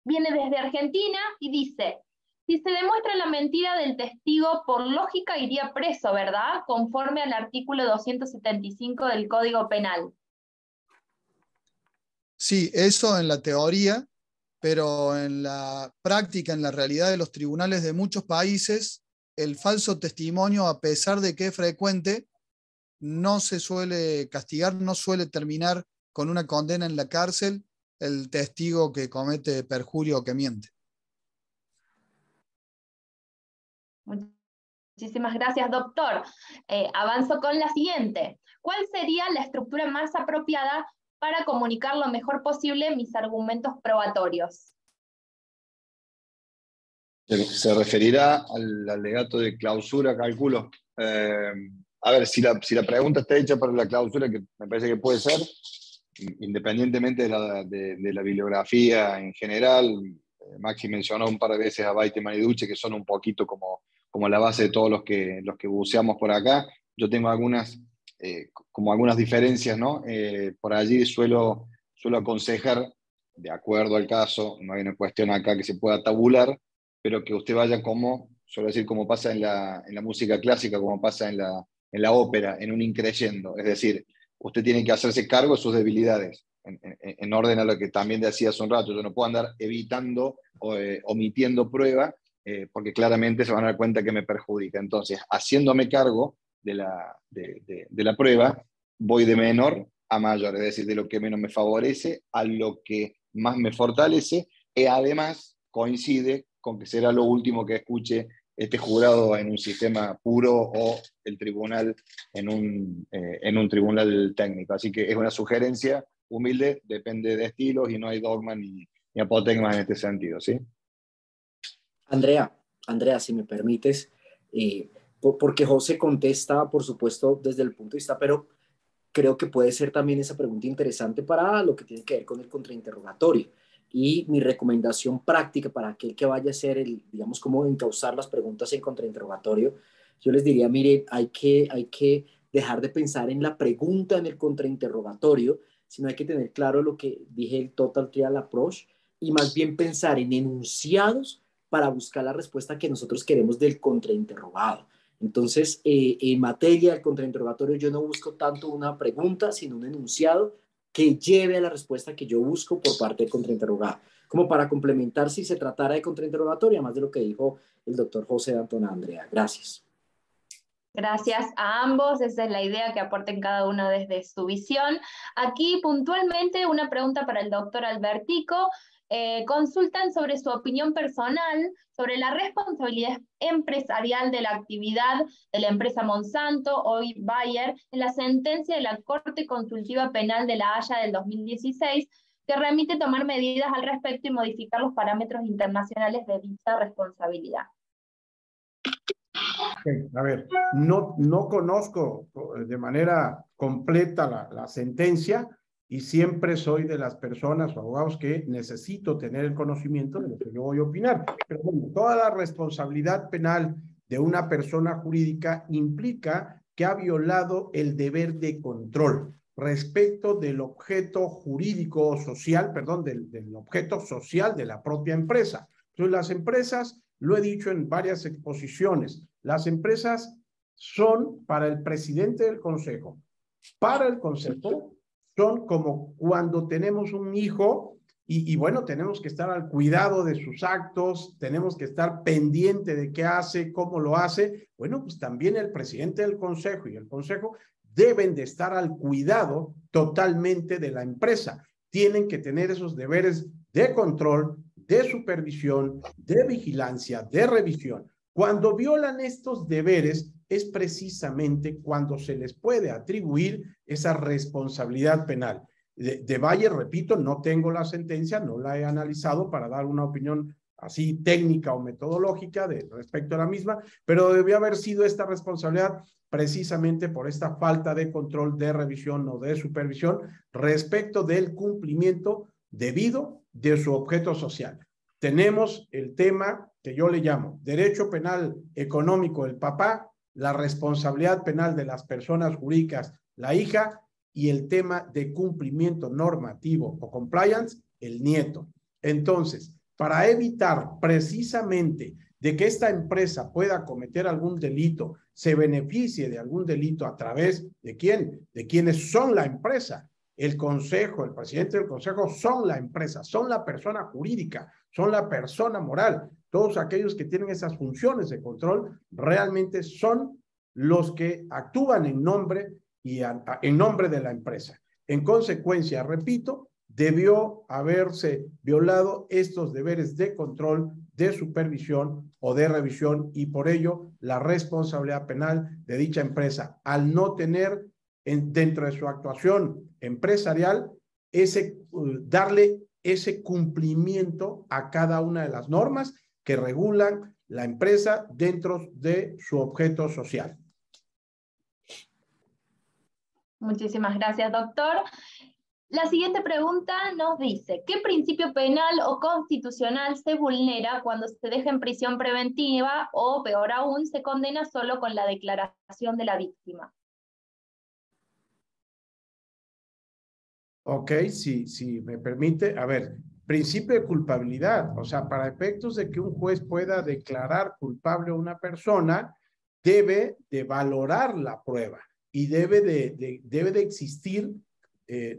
viene desde Argentina y dice: si se demuestra la mentira del testigo, por lógica iría preso, ¿verdad? Conforme al artículo 275 del Código Penal. Sí, eso en la teoría, pero en la práctica, en la realidad de los tribunales de muchos países, el falso testimonio, a pesar de que es frecuente, no se suele castigar, no suele terminar con una condena en la cárcel el testigo que comete perjurio o que miente. Muchísimas gracias, doctor. Avanzo con la siguiente. ¿Cuál sería la estructura más apropiada para comunicar lo mejor posible mis argumentos probatorios? Se referirá al alegato de clausura, calculo. A ver, si la pregunta está hecha para la clausura, que me parece que puede ser, independientemente de la bibliografía en general, Maxi mencionó un par de veces a Baiteman y Duce, que son un poquito como la base de todos los que buceamos por acá. Yo tengo algunas diferencias, ¿no? Por allí suelo aconsejar, de acuerdo al caso, no hay una cuestión acá que se pueda tabular, pero que usted vaya suelo decir, como pasa en la música clásica, como pasa en la ópera, en un increyendo. Es decir, usted tiene que hacerse cargo de sus debilidades, en orden a lo que también decía hace un rato. Yo no puedo andar evitando o omitiendo prueba, porque claramente se van a dar cuenta que me perjudica. Entonces, haciéndome cargo de la prueba, voy de menor a mayor, es decir, de lo que menos me favorece a lo que más me fortalece, y además coincide con que será lo último que escuche este jurado en un sistema puro o el tribunal en un tribunal técnico. Así que es una sugerencia humilde, depende de estilos y no hay dogma ni apotegmas en este sentido, ¿sí? Andrea, si me permites, porque José contesta, por supuesto, desde el punto de vista, pero creo que puede ser también esa pregunta interesante para lo que tiene que ver con el contrainterrogatorio. Y mi recomendación práctica para aquel que vaya a hacer digamos, cómo encauzar las preguntas en contrainterrogatorio, yo les diría, mire, hay que dejar de pensar en la pregunta en el contrainterrogatorio, sino hay que tener claro lo que dije, el Total Trial Approach, y más bien pensar en enunciados para buscar la respuesta que nosotros queremos del contrainterrogado. Entonces, en materia del contrainterrogatorio, yo no busco tanto una pregunta, sino un enunciado que lleve a la respuesta que yo busco por parte del contrainterrogado, como para complementar si se tratara de contrainterrogatorio, además de lo que dijo el doctor José Antón Andrea. Gracias. Gracias a ambos, esa es la idea, que aporten cada uno desde su visión. Aquí puntualmente una pregunta para el doctor Albertico. Consultan sobre su opinión personal sobre la responsabilidad empresarial de la actividad de la empresa Monsanto, hoy Bayer, en la sentencia de la Corte Consultiva Penal de La Haya del 2016, que remite tomar medidas al respecto y modificar los parámetros internacionales de dicha responsabilidad. A ver, no conozco de manera completa la sentencia, y siempre soy de las personas o abogados que necesito tener el conocimiento de lo que yo voy a opinar. Pero bueno, toda la responsabilidad penal de una persona jurídica implica que ha violado el deber de control respecto del objeto jurídico o social, perdón, del objeto social de la propia empresa. Entonces, las empresas, lo he dicho en varias exposiciones, las empresas son para el presidente del consejo, para el consejo, son como cuando tenemos un hijo y bueno, tenemos que estar al cuidado de sus actos, tenemos que estar pendiente de qué hace, cómo lo hace. Bueno, pues también el presidente del consejo y el consejo deben de estar al cuidado totalmente de la empresa. Tienen que tener esos deberes de control, de supervisión, de vigilancia, de revisión. Cuando violan estos deberes, es precisamente cuando se les puede atribuir esa responsabilidad penal. De Bayer, repito, no tengo la sentencia, no la he analizado para dar una opinión así técnica o metodológica respecto a la misma, pero debió haber sido esta responsabilidad precisamente por esta falta de control, de revisión o de supervisión respecto del cumplimiento debido de su objeto social. Tenemos el tema que yo le llamo derecho penal económico del papá, la responsabilidad penal de las personas jurídicas, la hija, y el tema de cumplimiento normativo o compliance, el nieto. Entonces, para evitar precisamente de que esta empresa pueda cometer algún delito, se beneficie de algún delito a través de ¿quién? De quienes son la empresa. El consejo, el presidente del consejo son la empresa, son la persona jurídica, son la persona moral. Todos aquellos que tienen esas funciones de control realmente son los que actúan en nombre en nombre de la empresa. En consecuencia, repito, debió haberse violado estos deberes de control, de supervisión o de revisión, y por ello la responsabilidad penal de dicha empresa, al no tener dentro de su actuación empresarial darle ese cumplimiento a cada una de las normas que regulan la empresa dentro de su objeto social. Muchísimas gracias, doctor. La siguiente pregunta nos dice, ¿qué principio penal o constitucional se vulnera cuando se deja en prisión preventiva o, peor aún, se condena solo con la declaración de la víctima? Ok, si me permite, a ver, principio de culpabilidad, o sea, para efectos de que un juez pueda declarar culpable a una persona, debe de valorar la prueba y debe de existir,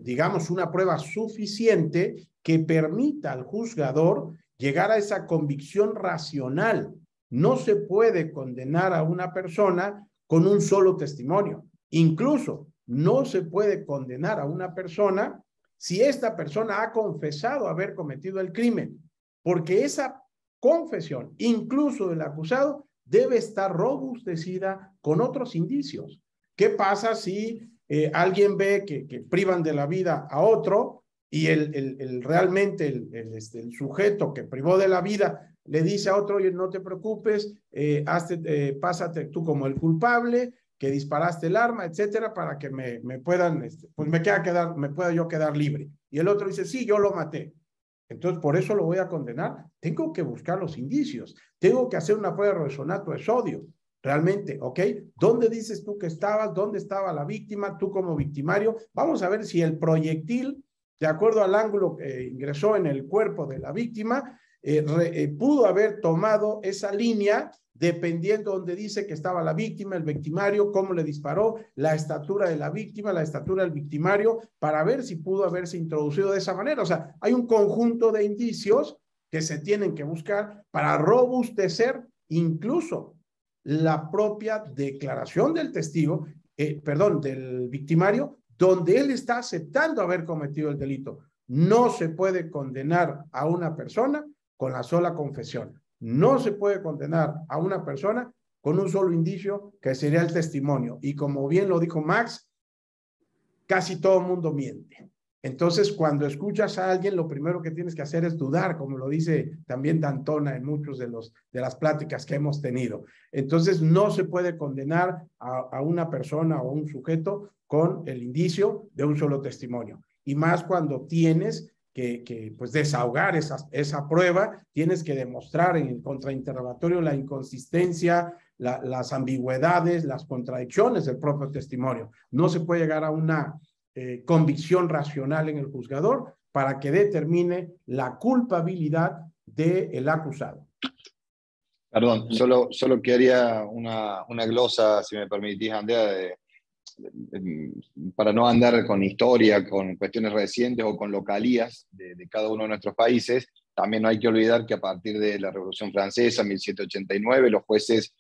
digamos, una prueba suficiente que permita al juzgador llegar a esa convicción racional. No se puede condenar a una persona con un solo testimonio. Incluso no se puede condenar a una persona si esta persona ha confesado haber cometido el crimen, porque esa confesión, incluso del acusado, debe estar robustecida con otros indicios. ¿Qué pasa si alguien ve que privan de la vida a otro y realmente el sujeto que privó de la vida le dice a otro, oye, no te preocupes, pásate tú como el culpable, que disparaste el arma, etcétera, para que me puedan, pues me pueda yo quedar libre? Y el otro dice, sí, yo lo maté. Entonces, por eso lo voy a condenar. Tengo que buscar los indicios. Tengo que hacer una prueba de resonato de sodio. Realmente, ¿ok? ¿Dónde dices tú que estabas? ¿Dónde estaba la víctima? Tú como victimario. Vamos a ver si el proyectil, de acuerdo al ángulo que ingresó en el cuerpo de la víctima, pudo haber tomado esa línea dependiendo donde dice que estaba la víctima, el victimario, cómo le disparó, la estatura de la víctima, la estatura del victimario, para ver si pudo haberse introducido de esa manera. O sea, hay un conjunto de indicios que se tienen que buscar para robustecer incluso la propia declaración del testigo, del victimario, donde él está aceptando haber cometido el delito. No se puede condenar a una persona con la sola confesión. No se puede condenar a una persona con un solo indicio, que sería el testimonio. Y como bien lo dijo Max, casi todo el mundo miente. Entonces, cuando escuchas a alguien, lo primero que tienes que hacer es dudar, como lo dice también D'Antona en muchos de las pláticas que hemos tenido. Entonces, no se puede condenar a una persona o un sujeto con el indicio de un solo testimonio. Y más cuando tienes que pues desahogar esa prueba, tienes que demostrar en el contrainterrogatorio la inconsistencia, las ambigüedades, las contradicciones del propio testimonio. No se puede llegar a una convicción racional en el juzgador para que determine la culpabilidad del acusado. Perdón, solo quería una glosa, si me permitís, Andrea, para no andar con historia, con cuestiones recientes o con localías de cada uno de nuestros países. También no hay que olvidar que a partir de la Revolución Francesa, 1789, los jueces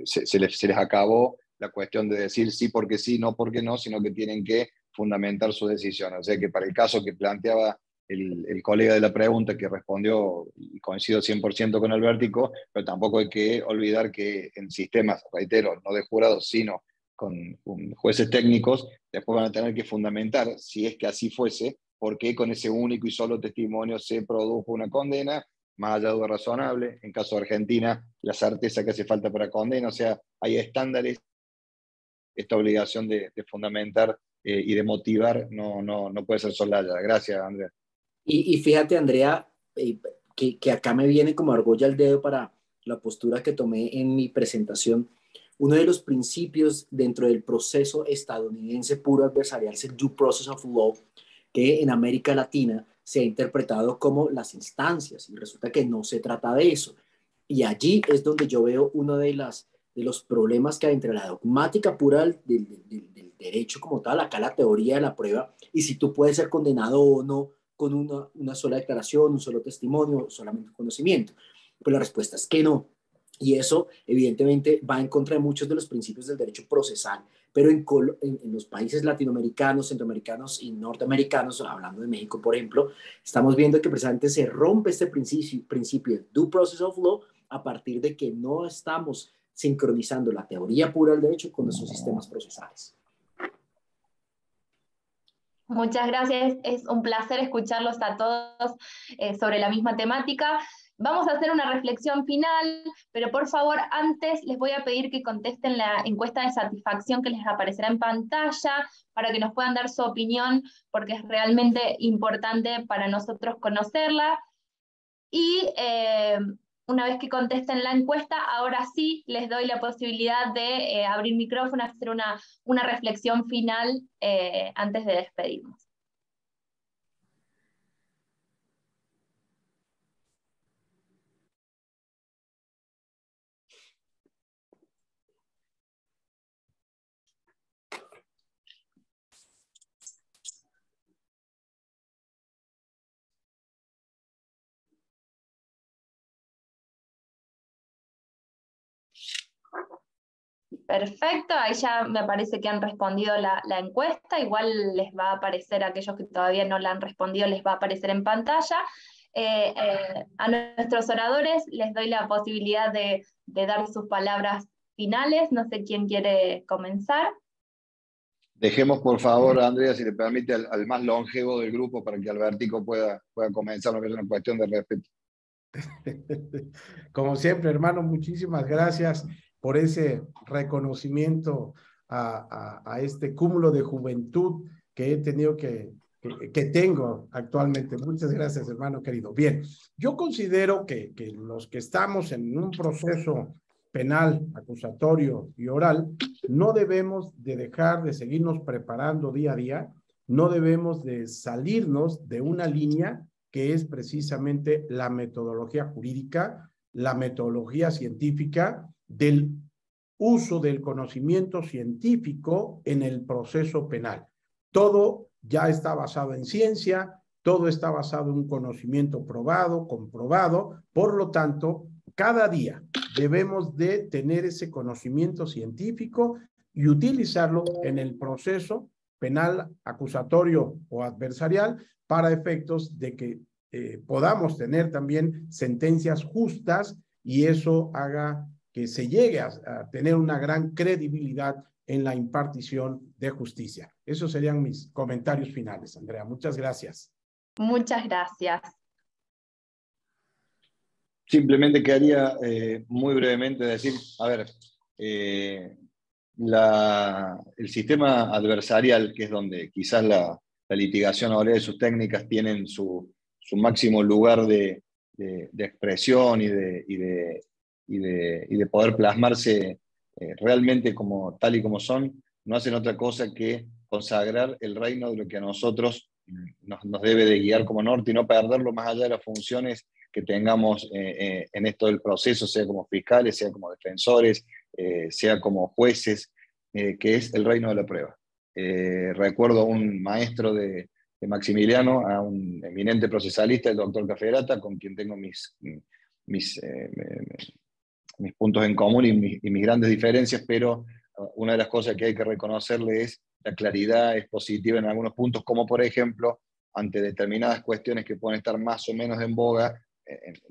se les acabó la cuestión de decir sí porque sí, no porque no, sino que tienen que fundamentar su decisión. O sea que para el caso que planteaba el colega de la pregunta, que respondió, y coincido 100% con Albertico, pero tampoco hay que olvidar que en sistemas, reitero, no de jurados, sino con jueces técnicos, después van a tener que fundamentar, si es que así fuese, por qué con ese único y solo testimonio se produjo una condena, más allá de duda razonable. En caso de Argentina, la certeza que hace falta para condena. O sea, hay estándares. Esta obligación de fundamentar y de motivar no puede ser soslaya. Gracias, Andrea. Y fíjate, Andrea, que acá me viene como argolla al dedo para la postura que tomé en mi presentación. Uno de los principios dentro del proceso estadounidense puro adversarial es el due process of law, que en América Latina se ha interpretado como las instancias, y resulta que no se trata de eso. Y allí es donde yo veo uno de los problemas que hay entre la dogmática pura del derecho como tal, acá la teoría de la prueba, y si tú puedes ser condenado o no con una sola declaración, un solo testimonio, solamente un conocimiento. Pues la respuesta es que no. Y eso, evidentemente, va en contra de muchos de los principios del derecho procesal. Pero en los países latinoamericanos, centroamericanos y norteamericanos, hablando de México, por ejemplo, estamos viendo que precisamente se rompe este principio del due process of law a partir de que no estamos sincronizando la teoría pura del derecho con nuestros sistemas procesales. Muchas gracias, es un placer escucharlos a todos sobre la misma temática. Vamos a hacer una reflexión final, pero por favor, antes les voy a pedir que contesten la encuesta de satisfacción que les aparecerá en pantalla para que nos puedan dar su opinión, porque es realmente importante para nosotros conocerla. Y una vez que contesten la encuesta, ahora sí les doy la posibilidad de abrir micrófono, hacer una reflexión final antes de despedirnos. Perfecto, ahí ya me parece que han respondido la encuesta, igual les va a aparecer a aquellos que todavía no la han respondido, les va a aparecer en pantalla. A nuestros oradores les doy la posibilidad de dar sus palabras finales, no sé quién quiere comenzar. Dejemos, por favor, Andrea, si le permite, al más longevo del grupo para que Albertico pueda comenzar, no es una cuestión de respeto. Como siempre, hermano, muchísimas gracias por ese reconocimiento a este cúmulo de juventud que he tenido que tengo actualmente. Muchas gracias, hermano querido. Bien, yo considero que los que estamos en un proceso penal, acusatorio y oral, no debemos de dejar de seguirnos preparando día a día, no debemos de salirnos de una línea que es precisamente la metodología jurídica, la metodología científica del uso del conocimiento científico en el proceso penal. Todo ya está basado en ciencia, todo está basado en un conocimiento probado, comprobado, por lo tanto, cada día debemos de tener ese conocimiento científico y utilizarlo en el proceso penal, acusatorio o adversarial para efectos de que podamos tener también sentencias justas y eso haga que se llegue a tener una gran credibilidad en la impartición de justicia. Esos serían mis comentarios finales, Andrea. Muchas gracias. Muchas gracias. Simplemente quedaría muy brevemente decir, a ver, el sistema adversarial, que es donde quizás la litigación oral y sus técnicas tienen su máximo lugar de expresión y de poder plasmarse realmente tal y como son, no hacen otra cosa que consagrar el reino de lo que a nosotros nos debe de guiar como norte y no perderlo más allá de las funciones que tengamos en esto del proceso, sea como fiscales, sea como defensores, sea como jueces, que es el reino de la prueba. Recuerdo a un maestro de Maximiliano, a un eminente procesalista, el doctor Caferata, con quien tengo mis puntos en común y mis grandes diferencias, pero una de las cosas que hay que reconocerle es la claridad expositiva en algunos puntos, como por ejemplo, ante determinadas cuestiones que pueden estar más o menos en boga.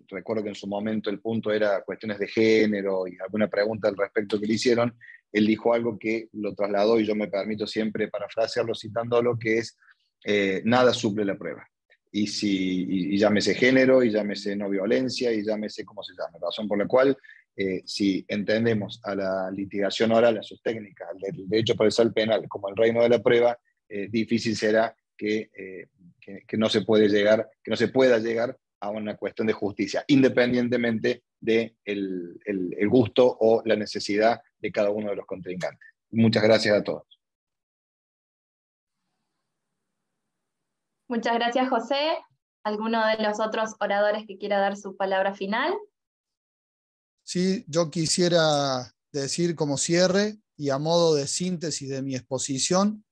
Recuerdo que en su momento el punto era cuestiones de género y alguna pregunta al respecto que le hicieron. Él dijo algo que lo trasladó y yo me permito siempre parafrasearlo citándolo, que es nada suple la prueba. Y llámese género, y llámese no violencia, y llámese como se llame. Razón por la cual, si entendemos a la litigación oral, a sus técnicas, al derecho procesal penal como el reino de la prueba, difícil será que no se pueda llegar a una cuestión de justicia, independientemente del el gusto o la necesidad de cada uno de los contrincantes. Muchas gracias a todos. Muchas gracias, José. ¿Alguno de los otros oradores que quiera dar su palabra final? Sí, yo quisiera decir como cierre y a modo de síntesis de mi exposición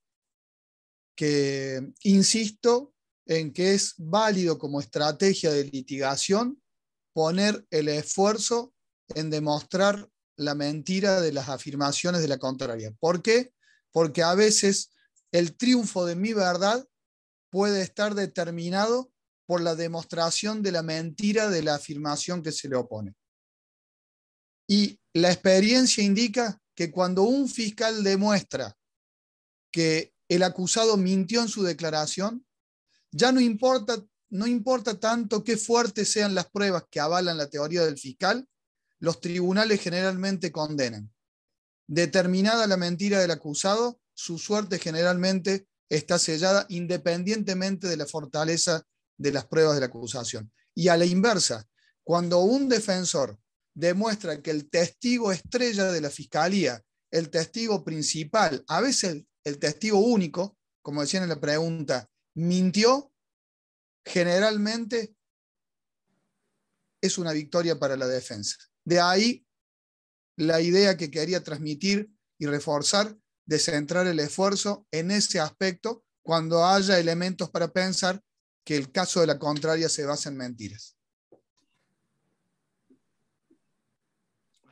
que insisto en que es válido como estrategia de litigación poner el esfuerzo en demostrar la mentira de las afirmaciones de la contraria. ¿Por qué? Porque a veces el triunfo de mi verdad puede estar determinado por la demostración de la mentira de la afirmación que se le opone. Y la experiencia indica que cuando un fiscal demuestra que el acusado mintió en su declaración, ya no importa no importa tanto qué fuertes sean las pruebas que avalan la teoría del fiscal, los tribunales generalmente condenan. Determinada la mentira del acusado, su suerte generalmente está sellada independientemente de la fortaleza de las pruebas de la acusación. Y a la inversa, cuando un defensor demuestra que el testigo estrella de la fiscalía, el testigo principal, a veces el testigo único, como decían en la pregunta, mintió, generalmente es una victoria para la defensa. De ahí la idea que quería transmitir y reforzar de centrar el esfuerzo en ese aspecto cuando haya elementos para pensar que el caso de la contraria se basa en mentiras.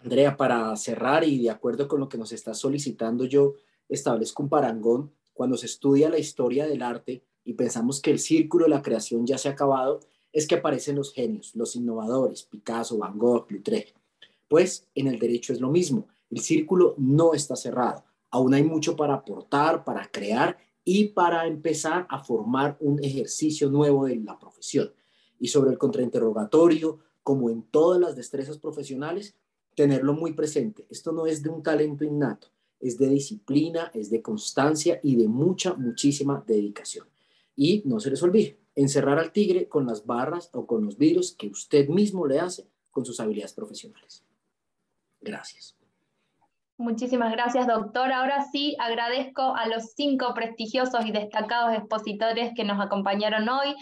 Andrea, para cerrar y de acuerdo con lo que nos está solicitando, yo establezco un parangón. Cuando se estudia la historia del arte y pensamos que el círculo de la creación ya se ha acabado, es que aparecen los genios, los innovadores, Picasso, Van Gogh, Lautrec. Pues en el derecho es lo mismo. El círculo no está cerrado. Aún hay mucho para aportar, para crear y para empezar a formar un ejercicio nuevo de la profesión. Y sobre el contrainterrogatorio, como en todas las destrezas profesionales, tenerlo muy presente. Esto no es de un talento innato, es de disciplina, es de constancia y de muchísima dedicación. Y no se les olvide, encerrar al tigre con las barras o con los vidrios que usted mismo le hace con sus habilidades profesionales. Gracias. Muchísimas gracias, doctor. Ahora sí, agradezco a los 5 prestigiosos y destacados expositores que nos acompañaron hoy.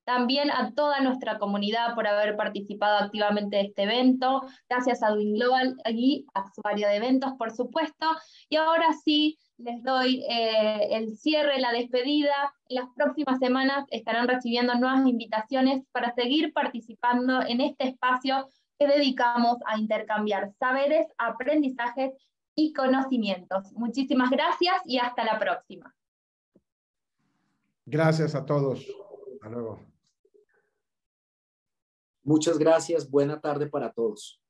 También a toda nuestra comunidad por haber participado activamente de este evento. Gracias a Doing Global y a su área de eventos, por supuesto. Y ahora sí, les doy el cierre, la despedida. En las próximas semanas estarán recibiendo nuevas invitaciones para seguir participando en este espacio que dedicamos a intercambiar saberes, aprendizajes y conocimientos. Muchísimas gracias y hasta la próxima. Gracias a todos. Hasta luego. Muchas gracias. Buena tarde para todos.